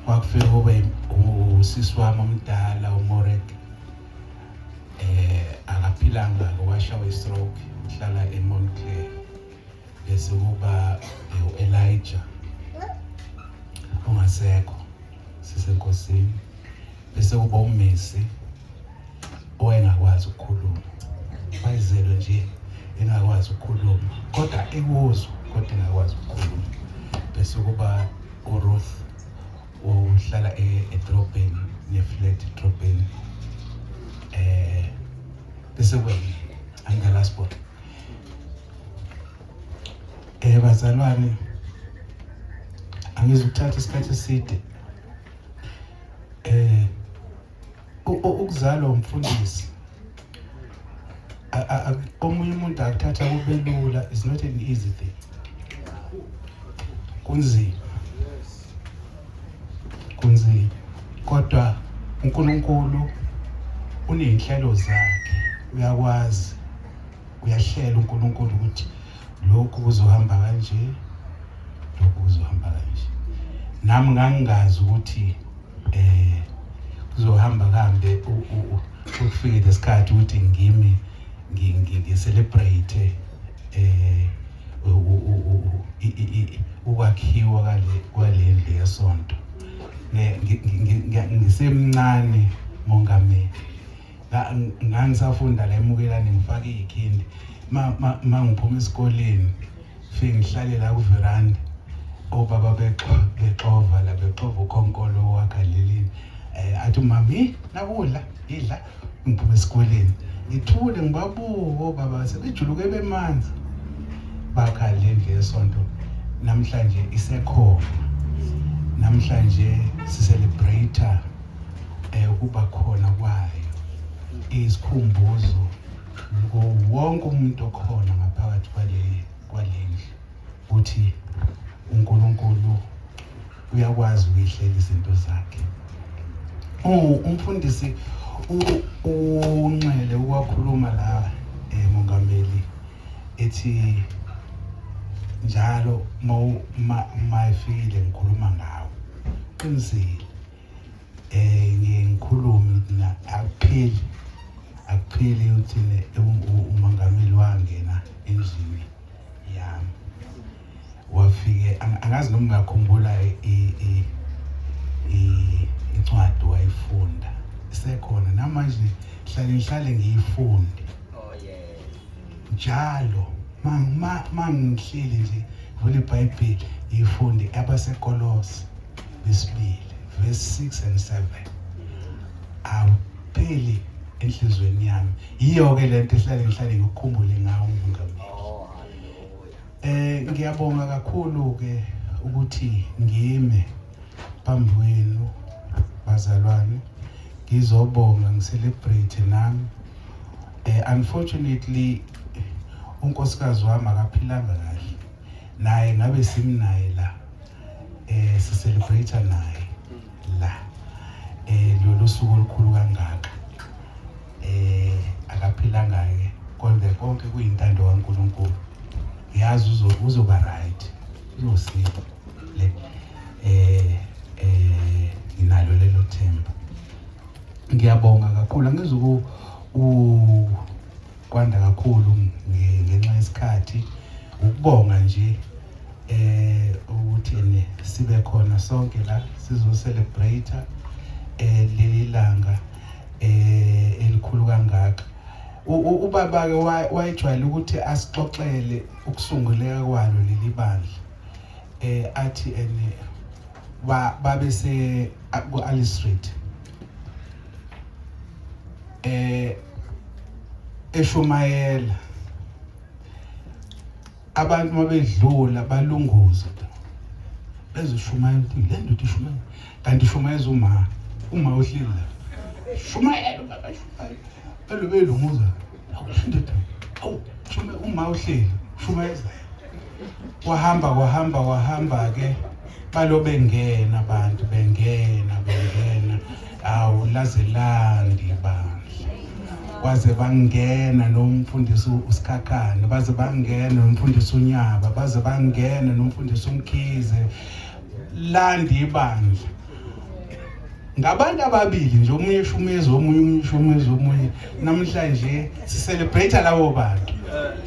Wakufika kube usisi wami omdala uMorek akaphilanga, washawa i-stroke, uhlala eMontclair. Bese kuba uElijah ongasekho sisenkosini. Bese kuba uMessi owayengakwazi ukukhuluma, wayezelwe nje engakwazi ukukhuluma kodwa ekuzwa kodwa engakwazi ukukhuluma. Bese kuba uRuth uhlala edrobheni, ne-flat edrobheni. Bese kwena angalaspo. Bazalwane, angizukuthatha isikhathi eside. Ukuzalwa umfundisi omunye umuntu akuthatha kube lula. It's not an easy thing. Kunzima kodwa uNkulunkulu uney'nhlelo zakhe, uyakwazi, uyahlela uNkulunkulu ukuthi lokhu kuzohamba kanje, lokhu kuzohamba kanje. Nami ngangingazi ukuthi kuzohamba kambe ukufika lesikhathi ukuthi ngimi ngi-celebrate ukwakhiwa kwalendlu yesonto. Ngisemncane Mongameli, ngangisafunda la eMukelane, ngifake ikhindi mangiphuma esikoleni, fike ngihlale la kuveranda, obaba bexova la, bexova ukhonkolo wakhalelini. Athi mami nakudla idla, ngiphuma esikoleni ngithule ngibabuka obaba sebejuluke bemanzi, bakhala lendlu yesonto. Namhlanje isekhona, namhlanje sicelebrate ukuba khona kwayo, isikhumbuzo wonke umuntu okhona ngaphakathi kwalendlu ukuthi uNkulunkulu uyakwazi ukuyihlela izinto zakhe. Umfundisi uNxele ukwakhuluma la Mongameli ethi njalo mayifile ngikhuluma ngawo, qinisile. Ngikhuluma akupheli ukuthi uMongameli wangena endlini yami, wafike angazi noma ngakhumbula incwadi wayifunda isekhona namanje, ngihlale ngiyifunde njalo. Mangihleli nje vule iBhayibheli ngiyifunde, abaseKolose 2 verse 6 and 7 awupheli enhlizweni yami. Yiyo-ke lento ngihlale ngikukhumbule ngawo uMongameli. Ngiyabonga kakhulu-ke ukuthi ngime phambi kwenu bazalwane, ngizobonga, ngicelebrate nami. Unfortunately unkosikazi wami akaphilanga kahle, naye ngabe simnaye la, sicelebrate naye la lolu suku olukhulu kangaka. Akaphilanga-ke kodwa konke kuyintando kaNkulunkulu. Ngiyazi uzoba right, uzosila le nginalo lelo themba. Ngiyabonga kakhulu, angizukwanda kakhulu ngenxa yesikhathi, ukubonga nje ukuthi sibe khona sonke la sizo celebrate leli langa elikhulu kangaka. Ubaba ke wayejwayele ukuthi asixoxele ukusunguleka kwalo leli bandla. Athi babe se ku-Ali Street eshumayela abantu mabedlula balunguza bezishumayela ukuthi le ndoda ishumayela kanti ishumayeza uma uhleli la shumayela baba shumayela belunguza awushindoda shumayela uma uhleli shumayeza wahamba ke balobe bengena abantu bengena awu laze landi bandla waze bangena nomfundisi uSikhakhane baze bangena nomfundisi uNyaba baze bangena nomfundisi uMkhize landi ibandla ngabantu ababili nje omunye ushumeza omunye namhlanje si celebrate labo bantu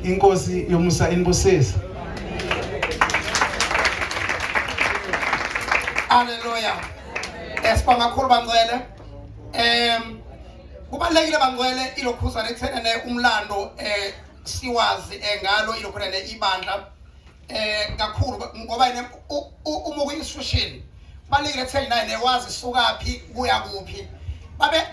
inkosi yomusa inbusisi. Hallelujah. Esibonga kakhulu bangcwele. Kubalekile bangcwele ilokhuzana ekuthenene umlando siwazi ngalo ilokhuzana ibandla kakhulu ngoba uma kuyinstitution balekile ekutheni newazi sukaphi kuya kuphi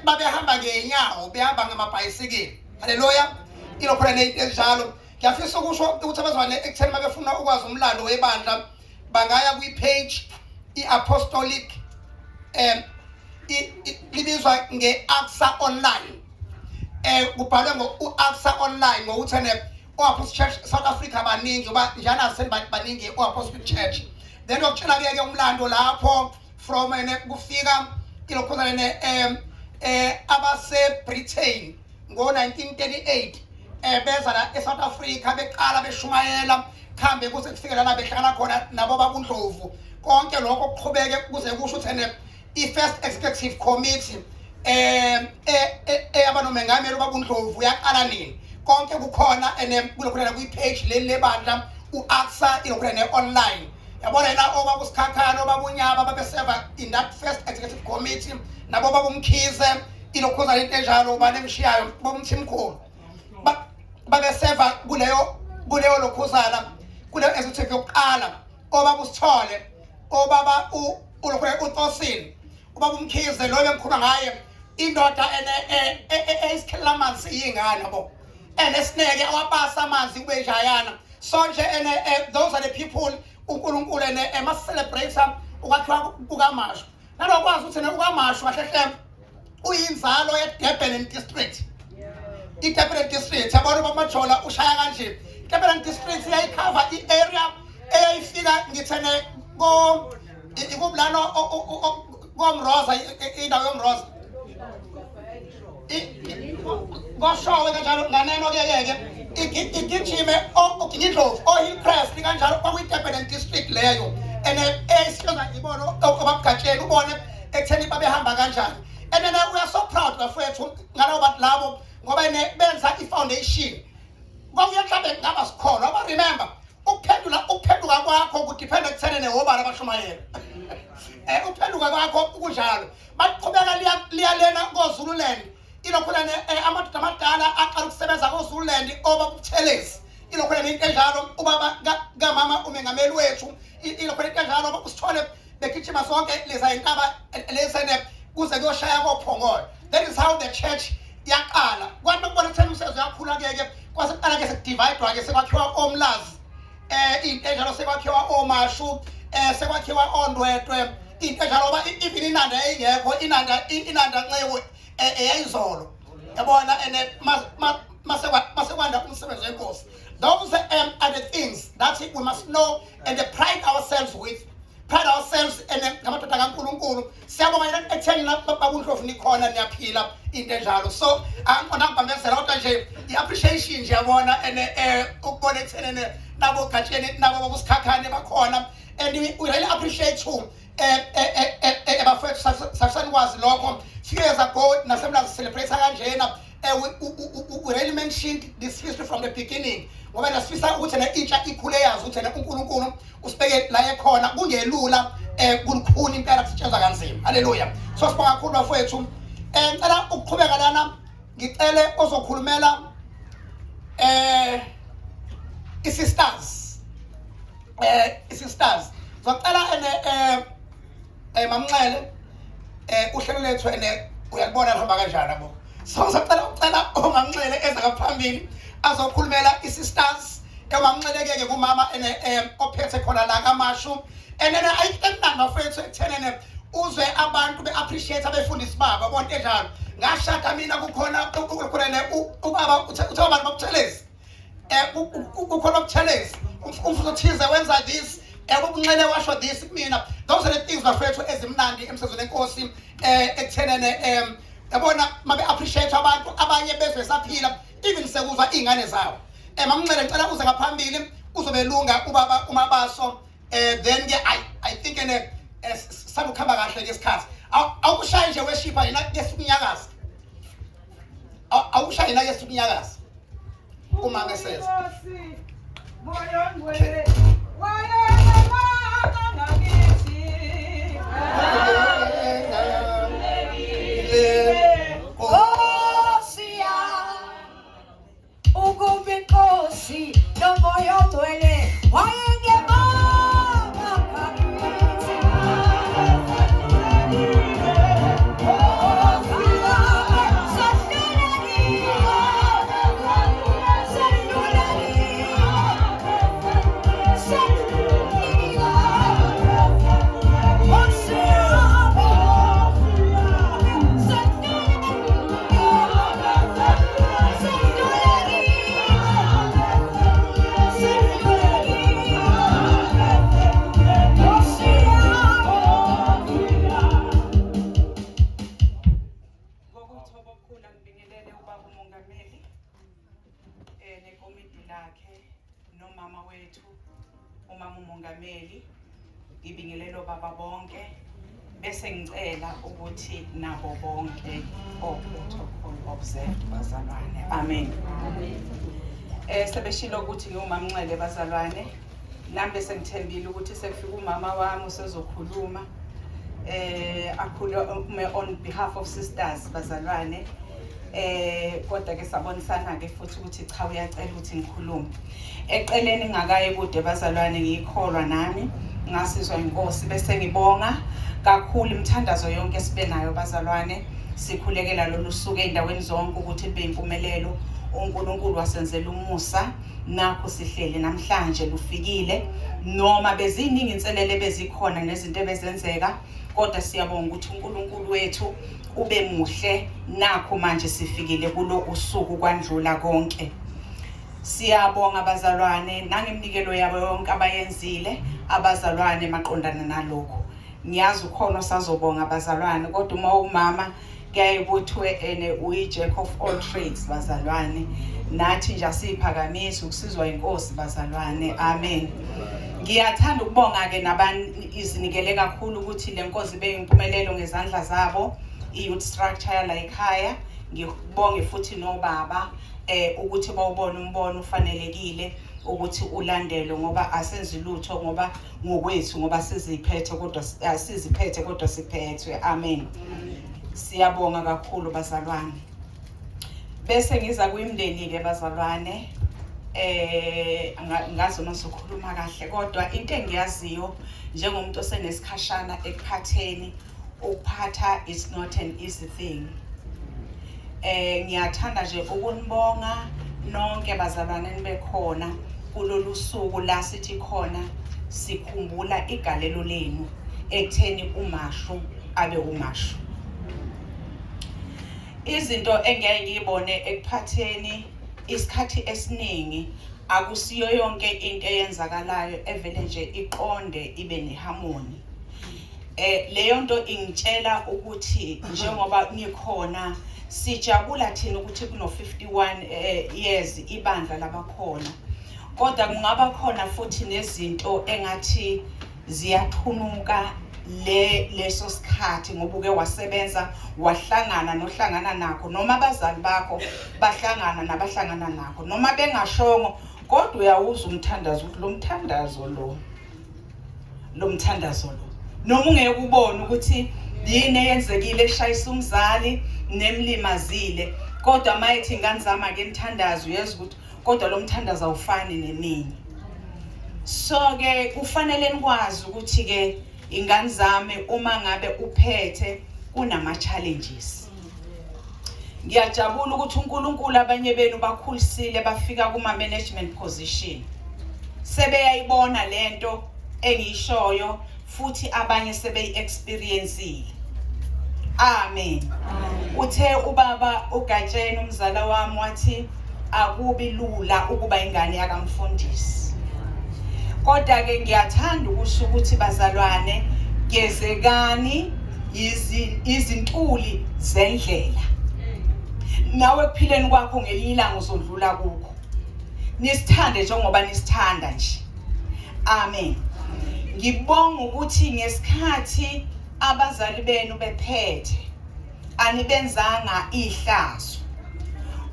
babehamba ngenyawo behamba ngamabhayisikili. Hallelujah. Ilokhuzana enjalo ngiyafisa ukusho ukuthi abazwane ekutheni babefuna ukwazi umlando webandla bangaya kwi-page i-apostolic libizwa nge-AXA online kubhalwe ngo-AXA online ngokuthi o-Apostle Church South Africa baningi uba njana baningi o-Apostolic Church then yokutshela-ke umlando lapho from kufika ilokhuzane abase-Britain ngo-1938 beza la eSouth Africa beqala beshumayela khambe kuze kufike lana behlangana khona nabo babundlovu konke lokho kuqhubeke kuze kusho ukuthi i-first executive committee abanomengameli babundlovu yaqala nini konke kukhona kulokhona kwi-page leli lebandla u-AXA ilokhona online yabona la obabuSikhakhane obabuNyaba babeseva in that first executive committee nabo babumkhize ilokhuza into enjalo banemshiyayo bomthimkhulu babeseva kuleyo lokhuzana kuleyo executive yokuqala obabusithole obaba ulokhona uTosini ubabumkhize lo bemkhuluma ngaye indoda esikhelela amanzi yingane yabo enesineke awapasa amanzi kube njayana so nje those are the people uNkulunkulu celebrate ukwakhiwa kukaMashu nalokwazi ukuthi ukaMashu kahle uyinzalo yeDurban district iDurban district yabona bamajola ushaya kanje iDurban district yayicover i-area eyayifika ngithene ikublano komroza indawo yomroza ngoshowe kanjalo nganeno keke igijime ngidlovu Hillcrest kanjalo kwakuyi-Durban district leyo esiyoza ibona obabugajeni ubone ekutheni babehamba kanjani and then we are so proud bafowethu ngalabo bantu labo ngoba benza i-foundation kwakuye mhlawumbe ngaba sikhona oba remember ukuphenduka kwakho kudiphenda ekutheni obani abashumayela ukuphenduka kwakho kunjalo baqhubeka liyalena koZululand ilokhulane amadoda amadala aqala ukusebenza koZululand obabuthelezi ilokhulane into enjalo ubaba kamama umengameli wethu ilokhulane into enjalo usithole begijima sonke leza intaba lesene kuze kuyoshaya kophongolo. That is how the church yaqala kwathi ukubona ekutheni umsebenzi uyakhula keke kwasekuqala ke sekudividwa ke sekwakhiwa omlazi into enjalo sekwakhiwa oMashu sekwakhiwa ondwetwe into enjalo ba even inanda eyingekho inanda ncewe eyayizolo yabona masekwanda umsebenzi wenkosi. Those are the things that we must know and pride ourselves with. Pride ourselves ngamadoda kaNkulunkulu siyabonga ekutheni babundlovu nikhona niyaphila into enjalo so angibambezela kodwa nje i-appreciation nje yabona ukubona ekutheni nabo gatsheni nabo babuSikhakhane bakhona and we really appreciate you abafethu sasikwazi lokho few years ago nasemla celebrate kanjena we really mentioned this history from the beginning ngoba nasifisa ukuthi intsha ikhule yazi ukuthi uNkulunkulu usibeke la ekhona kungelula kulukhuni impela sitsheza kanzima. Haleluya. So sibonga kakhulu bafowethu. Ngicela ukuqhubeka lana ngicele ozokhulumela isisters. Isisters. Ngicela Mamncele uhlelo lethu uyalibona lihamba kanjani yabo. So ngicela uMamncele eza ngaphambili azokhulumela isisters. Mamncele ke kumama ophethe khona la KwaMashu. Ayikemnandi bafethu ekuthenene uzwe abantu be-appreciate abefundisi babo bonke njalo. Ngashada mina kukhona ubaba uthiwa abantu babuthelezi. Kukhona ubuthelezi. Umfuzo thize wenza this. Ubunxele washo this kumina. Those are the things bafethu ezimnandi emsezweni enkosi ekuthenene yabona mabe appreciate abantu abanye bezwe saphila even sekuzwa ingane zawo. Mamncele ngicela uze ngaphambili uzobelunga ubaba uMabaso. Then I think sakukhamba kahle ngesikhathi. Awukushaye nje worship yena yesibunyakazi. Awukushaye yena yesibunyakazi. Uma ngesenza. Ngibingelelo baba bonke bese ngicela ukuthi nabo bonke protocol observed bazalwane. Amen. Sebeshilo ukuthi ngiyuMamncele bazalwane. Nami bese ngithembile ukuthi sekufika umama wami usezokhuluma. Akhulume on behalf of sisters bazalwane. Kodwa ke sabonisana ke futhi ukuthi cha uyacela ukuthi ngikhulume. Eqeleni ngakaye kude bazalwane ngikholwa nami. Ngasizwa inkosi bese ngibonga kakhulu imthandazo yonke sibe nayo bazalwane. Sikhulekela lolu suku endaweni zonke ukuthi libe impumelelo. uNkulunkulu wasenzela umusa nakho sihlele namhlanje lufikile noma beziningi inselele bezikhona nezinto ebezenzeka kodwa siyabonga ukuthi uNkulunkulu wethu ube muhle nakho manje sifikile kulo usuku kwandlula konke. Siyabonga abazalwane nangemnikelo yabo yonke abayenzile abazalwane maqondana nalokho. Ngiyazi ukhona osazobonga abazalwane kodwa uma umama kuyaye kuthiwe uyi-jack of all trades bazalwane. Nathi nje asiphakamisa ukusizwa inkosi bazalwane. Amen. Ngiyathanda ukubonga ke izinikele kakhulu ukuthi le nkosi ibe impumelelo ngezandla zabo i-youth structure la ekhaya. Ngibonge futhi nobaba ukuthi bawubona umbono ufanelekile ukuthi ulandelo ngoba asenzi lutho ngoba ngokwethu ngoba siziphethe kodwa siphethwe. Amen. Siyabonga kakhulu bazalwane. Bese ngiza kuyimndeni ke bazalwane. Ngazi nosukhuluma kahle kodwa into engiyaziyo njengomuntu osenesikhashana ekuphatheni ukuphatha is not an easy thing. Ngiyathanda nje ukunibonga nonke bazalwane nibe khona kulolu suku la sithi khona sikhumbula igalelo lenu ekutheni uMashu abe uMashu. Izinto engeke ngiyibone ekuphatheni isikhathi esiningi akusiyo yonke into eyenzakalayo evele nje iqonde ibe neharmony. Leyo nto ingitshela ukuthi njengoba nikhona sijabula thina ukuthi kuno 51 years ibandla labakhona kodwa kungaba khona futhi nezinto engathi ziyathunuka leso sikhathi ngoba uke wasebenza wahlangana nohlangana nakho noma abazali bakho bahlangana nabahlangana nakho noma bengashongo kodwa uyawuza umthandazo ukuthi lo mthandazo lo noma ungeke ubone ukuthi yini eyenzekile eshayisa umzali nemlimazile, kodwa mayithi ingane zami ake nithandaze uyeza ukuthi kodwa lo mthandazo awufani neminye. So ke kufanele nikwazi ukuthi ke ingane zami uma ngabe uphethe kunama challenges. Ngiyajabula ukuthi uNkulunkulu abanye benu bakhulisile bafika kuma management position. Sebeyayibona lento engiyishoyo futhi abanye sebeyi-experienceile. Amen. Uthe ubaba uGatsheni umzala wami wathi akubi lula ukuba ingane yakamfundisi. Kodwa ke ngiyathanda ukusho ukuthi bazalwane gezekani izintuli zendlela. Nawe kuphileni kwakho ngelinye ilanga uzondlula kukho. Nisithande njengoba nisithanda nje. Amen. Ngibonga ukuthi ngesikhathi abazali benu bephethe anibenzanga ihlazo.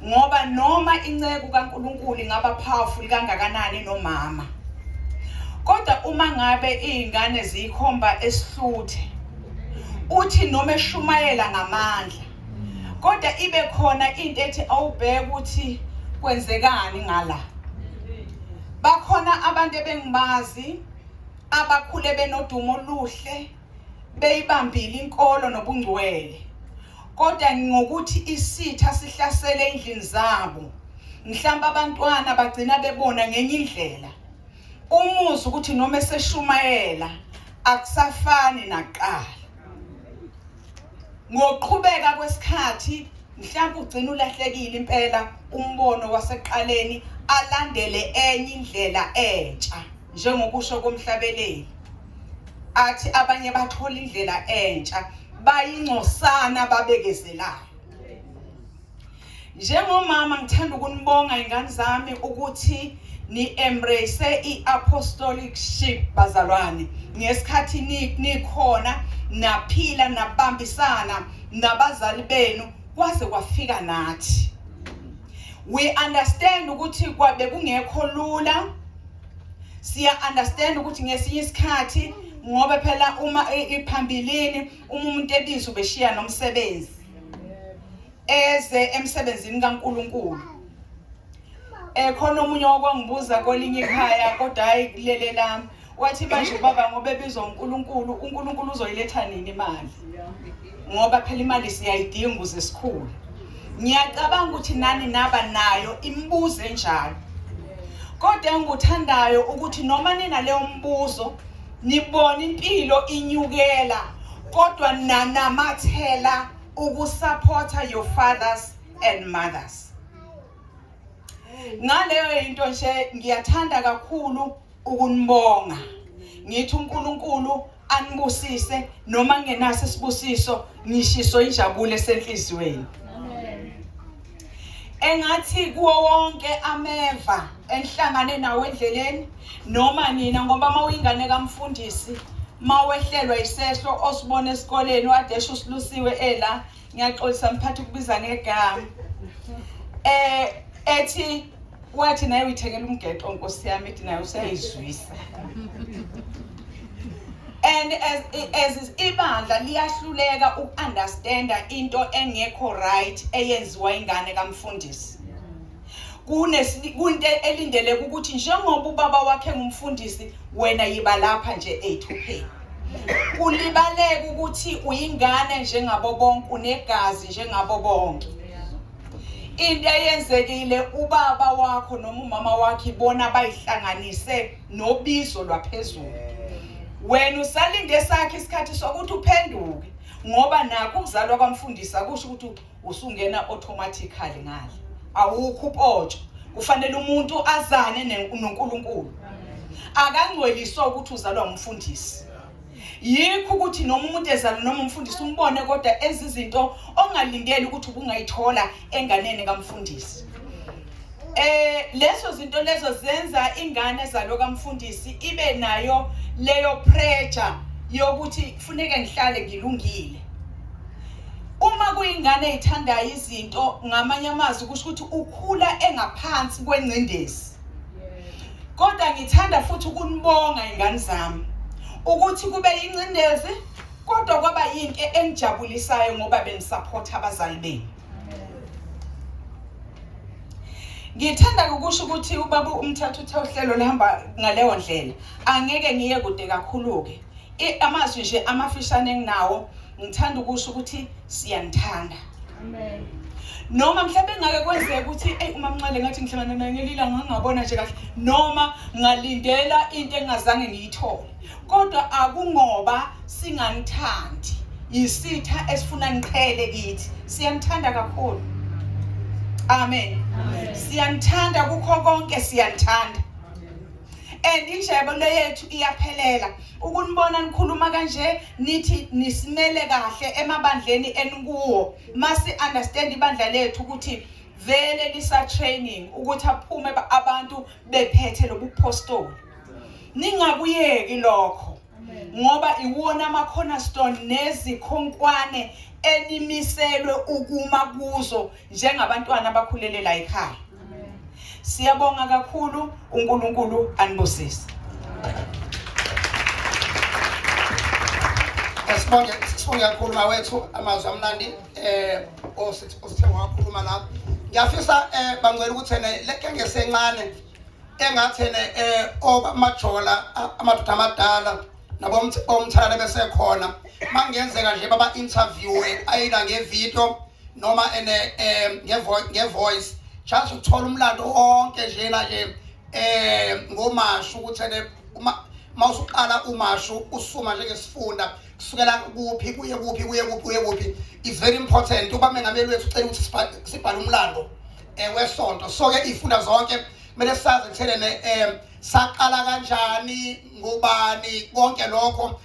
Ngoba noma inceke kaNkulunkulu ingaba powerful kangakanani nomama. Kodwa uma ngabe izingane zikhomba esihluthe uthi noma eshumayela ngamandla kodwa ibe khona into ethi awubheka ukuthi kwenzekani ngala. Bakhona abantu ebengibazi abakhule benodumo oluhle beyibambile inkolo nobungcwele, kodwa ngokuthi isitha sihlasele endlini zabo mhlawumbe abantwana bagcina bebona ngenye indlela. Umuzi ukuthi noma eseshumayela akusafani naqala. Ngoqhubeka kwesikhathi mhlawumbe ugcina ulahlekile impela umbono waseqaleni alandele enye indlela entsha njengokusho komhlabeleli. Athi abanye bathola indlela entsha bayingcosana babekezelayo. Njengomama ngithanda ukunibonga ingane zami ukuthi ni embrace i-apostolicship bazalwane. Ngesikhathi nikhona naphila nabambisana nabazali benu kwaze kwafika nathi. We understand ukuthi kwabe kungekho lula. Siya understand ukuthi ngesinye isikhathi ngoba phela uma iphambilini umuntu ebizo beshiya nomsebenzi eze emsebenzini kaNkulunkulu. Khona umunye okwangibuza kwelinye ikhaya kodwa hayi kulele lami wathi manje baba ngoba ebizwa uNkulunkulu, uNkulunkulu uzoyiletha nini imali? Ngoba phela imali siyayidinga uze sikhule. Ngiyacabanga ukuthi nani naba nayo imibuzo enjalo. Kodwa engikuthandayo ukuthi noma nina leyo mbuzo nibona impilo inyukela kodwa nanamathela ukusupporta your fathers and mothers. Ngaleyo into nje ngiyathanda kakhulu ukunibonga. Ngithi uNkulunkulu anibusise noma ngenaso isibusiso ngishiso injabulo esenhlizweni. Engathi kuwo wonke ameva enhlangane nawe endleleni noma nina ngoba mawuyingane kaMfundisi mawehlelwa isehlo osibona esikoleni wadesha usilusiwe ela ngiyaxolisa mphathi ukubiza ngegama ethi wathi naye uyithengela umgeqo Nkosi yami ethi naye usayizwisa. And as ibandla liyahluleka ukunderstanda into engekho right eyenziwa ingane kaMfundisi. Kunento elindeleke ukuthi njengoba ubaba wakhe ngumfundisi wena yiba lapha nje A2P. Kulibaleka ukuthi uyingane njengabo bonke unegazi njengabo bonke. Into eyenzekile ubaba wakho noma umama wakhe ibona bayihlanganise nobizo lwaphezulu. Wena usalinde sakhe isikhathi sokuthi uphenduke ngoba nakho ukuzalwa kwaMfundisi akusho ukuthi usungena automatically ngale. Awukho upotsho. Kufanele umuntu azane noNkulunkulu. Akangcweliswa ukuthi uzalwa umfundisi. Yikho ukuthi noma umuntu ezalwa noma umfundisi umbone kodwa ezizinto ongalindeli ukuthi ubungayithola enganeni kaMfundisi. Lezo zinto lezo zenza ingane ezalwa kaMfundisi ibe nayo leyo pressure yokuthi kufuneka ngihlale ngilungile. Uma kuyingane ezithandayo izinto ngamanye amazwi kusho ukuthi ukhula engaphansi kwengcindezi. Kodwa ngithanda futhi ukunibonga ingane zami ukuthi kube incindezi kodwa kwaba yinto engijabulisayo ngoba benisupport abazali benu. Ngithanda ukusho ukuthi ubaba uMthatha uthe uhlelo lihamba ngaleyo ndlela. Angeke ngiye kude kakhulu ke. Amazwi nje amafishane enginawo ngithanda ukusho ukuthi siyanthanda. Amen. Noma mhlawumbe ngake kwenzeka ukuthi uma Mncele ngathi ngihlangana naye ngelila ngangabona nje kahle noma ngalindela into engazange ngiyithole. Kodwa akungoba singanithandi. Yisitha esifuna ngiqhele kithi. Siyanthanda kakhulu. Amen. Siyanthanda kukho konke siyanthanda. And injabulo yethu iyaphelela. Ukunibona nikhuluma kanje nithi nisimele kahle emabandleni enikuwo. Masi understand ibandla lethu ukuthi vele lisa training ukuthi aphume abantu bephethe lobupostoli. Ningakuyeki lokho. Ngoba iwona ama cornerstone nezikhonkwane enimiselwe ukuma kuzo njengabantwana abakhulele la ekhaya. Siyabonga kakhulu uNkulunkulu anibusise. Sibonge kakhulu mawethu amazwi amnandi osithe wakhuluma lapho. Ngiyafisa bangcwele ukuthi leke ngesencane engathene obamajola amadoda amadala nabo omthana besekhona mangenzeka nje baba interview ayida ngevideo noma ngevoice just uthola umlando onke njena nje ngoMashu ukuthi mawusuqala uMashu usuma njengesifunda kusukela kuphi kuye kuphi is very important uba mengameli wethu ucela ukuthi sibhale umlando wesonto so ke ifunda zonke kumele sazi kuthene saqala kanjani ngobani konke lokho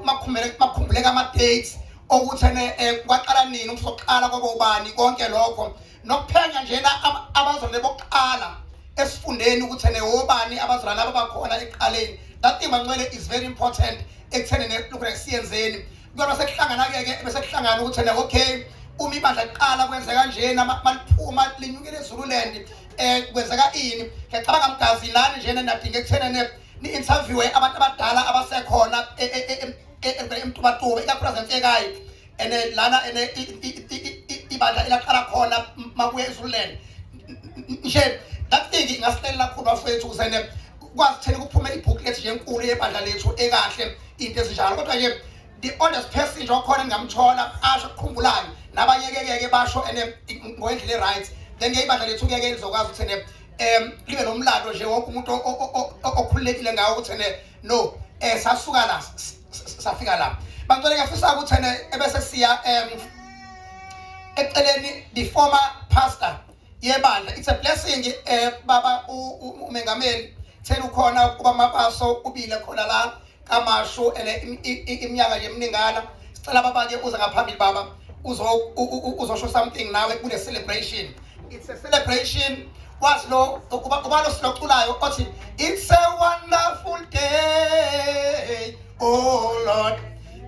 makukhumbuleka ama dates okuthene kwaqala nini umsoqala kwabobani konke lokho nokuphenya njena abazalwane bokuqala esifundeni ukuthene obani abazalwane ababakhona eqaleni. That thing bangcwele is very important ekuthene lokho siyenzeni kodwa sekuhlangana ke bese kuhlangana ukuthene okay uma ibandla liqala kwenzeka kanjena maliphuma linyukele eZululand kwenzeka ini ngiyacabanga mgazi nani njena nadinga ekuthene ni interview abantu abadala abasekhona emtubatuba ikakhulukazi Mfekayi lana ibandla ilaqala khona makuye eZululand nje that thing ngasilela kakhulu bafethu kusene kwazi thena kuphume ibooklet nje enkulu yebandla lethu ekahle into ezinjalo kodwa nje the oldest person nje okhona engamthola asho ukukhumbulayo nabanye ke basho ngoendlela right then ngeyibandla lethu ke lizokwazi ukuthi libe nomlando nje wonke umuntu okhululekile ngawo ukuthi no sasuka la safika la bangcwele ngafisa ukuthi ebese siya eceleni the former pastor yebandla. It's a blessing baba umengameli thena ukhona kuba mapaso ubile khona la KwaMashu iminyaka nje emningana sicela baba ke uze ngaphambili baba uzosho something nawe kule celebration. It's a celebration was lo kuba lo siloculayo othi it's a wonderful day oh Lord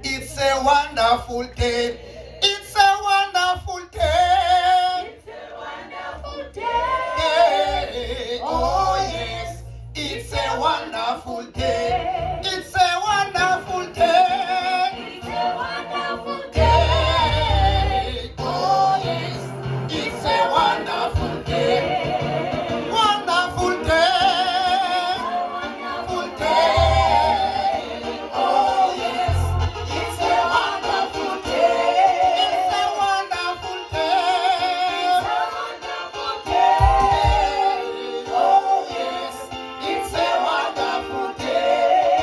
it's a wonderful day it's a wonderful day it's a wonderful day oh yes it's a wonderful day it's a wonderful day it's a wonderful day oh yes it's a wonderful day wonderful day wonderful day oh yes it's a wonderful day it's a wonderful day oh yes it's a wonderful day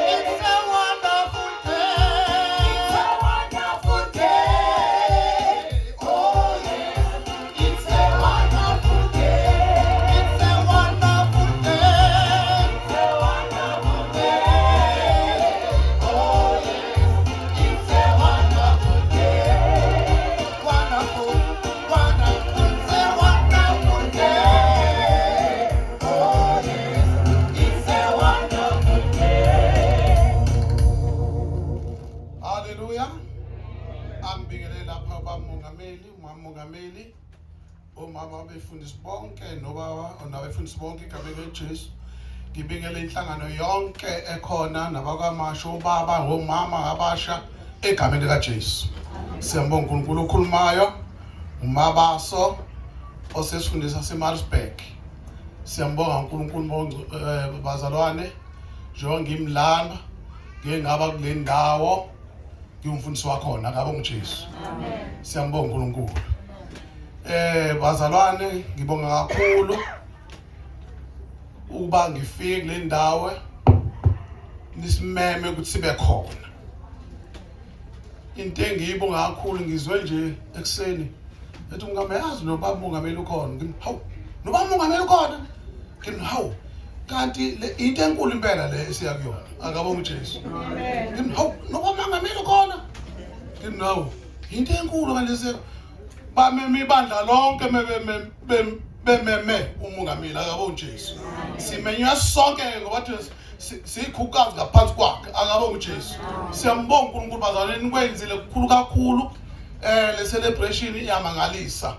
it's a wonderful day it's a wonderful day oh yes it's a wonderful day it's a wonderful day it's a wonderful day oh yes it's a wonderful day wonderful wonderful it's a wonderful day oh yes it's a wonderful day. Hallelujah. Ambingelela lapha bamongameli, umamongameli, omama befundisi bonke nobaba onabefundisi bonke igama likaJesu. ngibingele inhlangano yonke ekhona nabakwaMashu baba ngomama abasha egameni lika Jesu. Siyambonga uNkulunkulu okhulumayo uMabaso osesifundisa seMaritzburg. Siyambonga uNkulunkulu bazalwane njengoba ngimlana ngengaba kule ndawo ngimfundisi wakhona ngabonga uJesu. Amen. Siyambonga uNkulunkulu. Bazalwane ngibonga kakhulu uba ngifike kule ndawo nisimeme ukuthi sibe khona. Into engiyibonga kakhulu ngizwe nje ekseni ethi ungameyazi nobaba umongameli ukhona. Ngithi hawu nobaba umongameli ukhona. Ngithi hawu kanti into enkulu impela le esiya kuyona. Akabonga uJesu. Amen. Ngithi hawu nobaba umongameli ukhona. Ngithi hawu into enkulu ngalesi bameme ibandla lonke bememe umongameli akabonga uJesu. Simenywa sonke ngoba Jesu sikhukazi ngaphansi kwakhe akabonga uJesu. Siyambonga uNkulunkulu bazalwane nikwenzile kukhulu kakhulu le celebration iyamangalisa.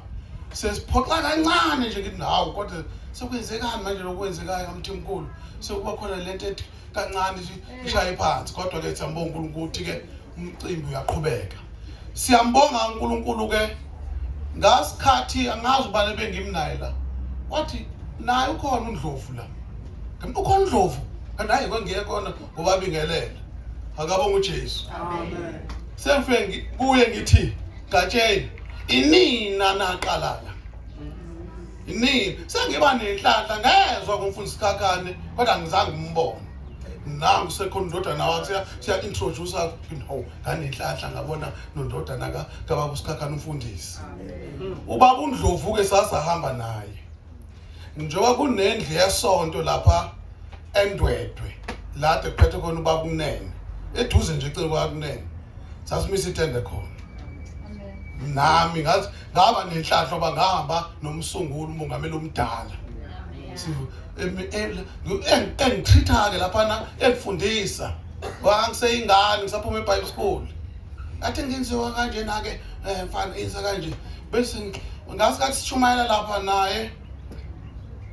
Sesiphoxa kancane nje ngithi hawu kodwa sekwenzekani manje lokwenzekayo ngamthimkhulu. Sekuba khona lento ethi kancane ishaye phansi kodwa ke siyambonga uNkulunkulu ukuthi ke umcimbi uyaqhubeka. Siyambonga uNkulunkulu ke ngasikhathi angazi ubani bengimnaye la. Wathi naye ukhona uNdlovu la. Ngithi ukhona uNdlovu. Kanti kwengekho ngoba bingelela. Akabonga uJesu. Amen. Semfengi kuye ngithi Gatsheni inina naqalala. Inini sengiba nenhlanhla ngezwe kumfundisi Khakhane kodwa ngizange ngimbone. Nangu sekhona indodana wakhe siya introduce no nganenhlanhla ngabona nondodana kaBaba uSikhakhane umfundisi. Ubaba uNdlovu ke sasahamba naye. Njengoba kunendle yesonto lapha eNdwedwe la kuphethe khona ubaba uNene eduze nje ecele kwakhe uNene sasimisa itende khona. Amen. Nami ngathi ngaba nenhlahla bangahamba nomsunguli umongameli omdala. Engitreatha ke lapha engifundisa wangiseyingane ngisaphuma eBible school. Athi ngenziwa kanje na ke mfana insa kanje bese ngasikhathi sishumayela lapha naye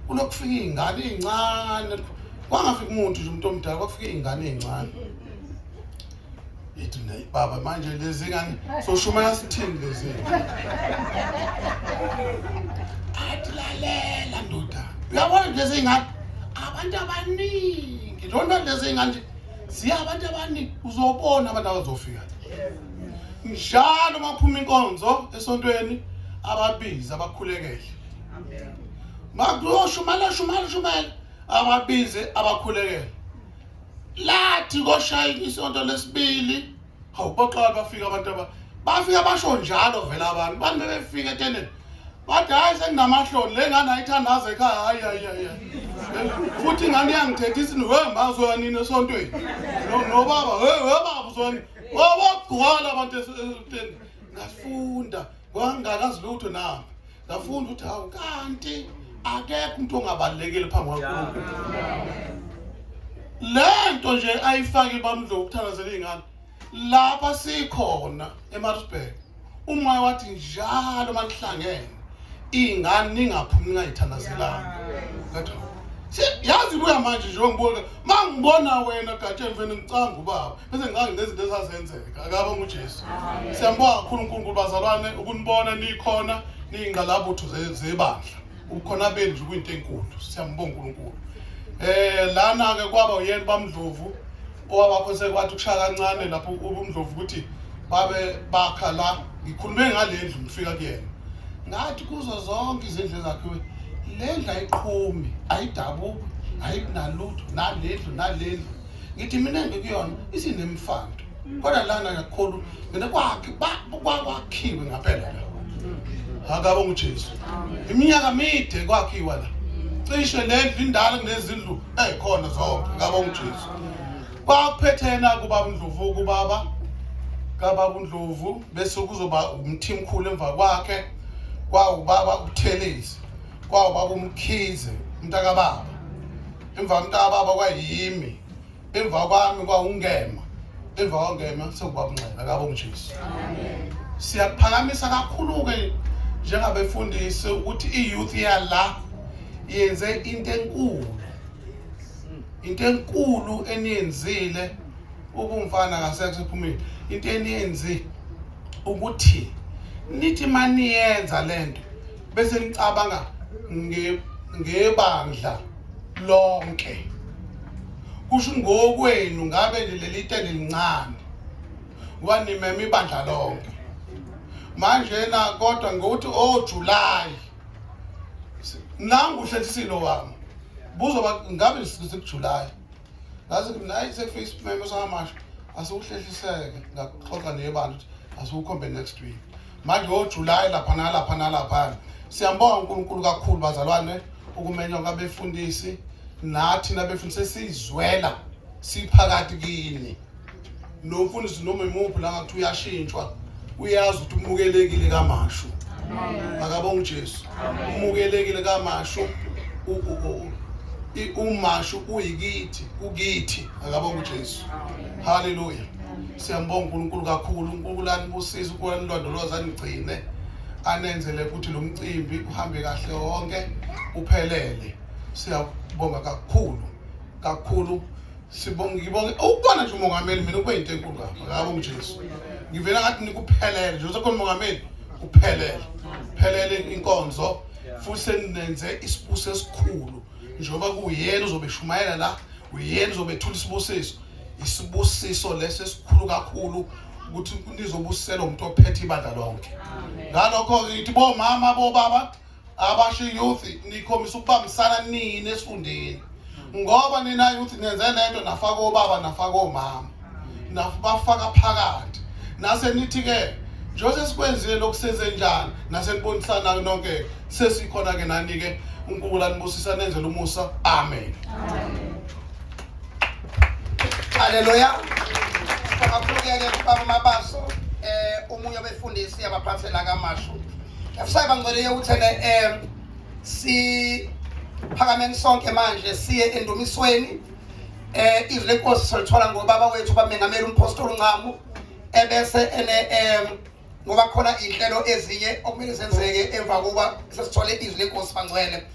kulokufika ingane ezincane kwangafika umuntu nje umuntu omdala kwafika izingane ezincane. Yithi nayi baba manje lezi ngane soshumaya sithini lezi. Athi lalela ndoda. Uyabona lezi ngane abantu abaningi lona lezi ngane ziya abantu abaningi uzobona abantu abazofika. Njalo maphuma inkonzo esontweni ababiza abakhulekele. Amen. Shumela ababize abakhulekele. Lathi koshaya isonto lesibili hawu baqala bafika abantu bafika basho njalo vela abantu bani befika etendeni bathi hayi senginamahloni le ngane ayithandaza ekhaya hayi futhi ingane yangithethisa ni mazo nini esontweni no baba baba uzoni wabagcwala abantu etendeni ngafunda kwangakazi lutho nami ngafunda ukuthi hawu kanti akekho umuntu ongabalekile phambi kwaNkulunkulu. Lento nje ayifaki bamdlo ukuthandazela izingane lapha sikhona eMaritzburg. Uma wathi njalo manihlangene izingane ningaphumi ningayithandazelanga. Ngathi yazi buya manje nje ngibona mangibona wena Gatsheni mfene ngicanga ubaba bese ngiqanga nezinto ezazenzeka akabonga uJesu. Siyambonga kakhulu uNkulunkulu bazalwane ukunibona nikhona ningqalabutho zebandla. Ukhona beni nje kuyinto enkulu. Siyambonga uNkulunkulu. Lana ke kwaba uyena bamdlovu owabakho sekwathi ukushaya kancane lapho ubumdlovu ukuthi babe bakha la ngikhulume ngalendlu ngifika kuyena ngathi kuzo zonke izindlu zakhiwe lendlu ayiqhumi ayidabuki ayinalutho nalendlu ngithi mina ngikuyona isinemfanto kodwa lana ngakhulu mina kwakhiwe ngaphela la akabonga uJesu. Iminyaka mide kwakhiwa la cishe lendlu indala kunezindlu ezikhona zonke akabonga uJesu. Kwakuphethena kubaba uNdlovu kubaba kababa uNdlovu bese kuzoba umthimkhulu emva kwakhe kwawubaba uThelezi kwawubaba uMkhize umntakababa emva umntakababa kwayimi emva kwami kwawungema emva kwangema sekubaba uNxele akabonga uJesu. Amen. Siyaphakamisa kakhulu ke njengabefundisi ukuthi iyouth yala yenze into enkulu. into enkulu eniyenzile ubumfana kasesephumile into eniyenzi ukuthi nithi maniyenza lento bese nicabanga ngebandla lonke kusho ngokwenu ngabe leli tende lincane wanimema ibandla lonke manje na kodwa ngokuthi July nangu uhlelisilo wami buzoba ngabe sikuJuly ngathi nayi seFacebook memo samasha asuhlehliseke ngaxoxa nebandla asukhombe next week manje July lapha nalapha siyambonga uNkulunkulu kakhulu bazalwane ukumenywa ngabefundisi nathi nabefundisi sizwela siphakathi kini nomfundisi noma imuphi la ngathi uyashintshwa uyazi ukuthi umukelekile kaMashu akabonga uJesu umukelekile kaMashu uMashu uyikithi ukithi akabonga uJesu haleluya siyambonga uNkulunkulu kakhulu uNkulunkulu anibusise ukulandoloza anigcine anenzele ukuthi lo mcimbi uhambe kahle wonke uphelele siyabonga kakhulu ngibonge ukubona nje umongameli mina kube into enkulu kakhulu akabonga uJesu ngivela ngathi nikuphelele nje usekhona umongameli uphelele inkonzo futhi senenze isibusiso esikhulu njengoba kuyena uzobe shumayela la uyena uzobe ethula isibusiso lesi esikhulu kakhulu ukuthi nizobusisela umuntu ophethe ibandla lonke ngalokho ngithi bomama bobaba abasho youth nikhombisa ukubambisana nini esifundeni ngoba nina youth nenze lento nafaka obaba nafaka omama nafaka phakathi nase nithi ke njengoba sikwenzile lokusenze njani nasenibonisana nonke sesikhona ke nani ke uNkulunkulu anibusisa nenzele umusa amen haleluya Singaphuke baba mabaso umunye wabefundisi abaphathela kaMashu afisa bangcwele ukuthi si phakameni sonke manje siye endumisweni izwi lenkosi solithola ngobaba wethu bamengameli umpostoli uNcamu ebese ngoba khona inhlelo ezinye okumele zenzeke emva kokuba sesithole izwi lenkosi bangcwele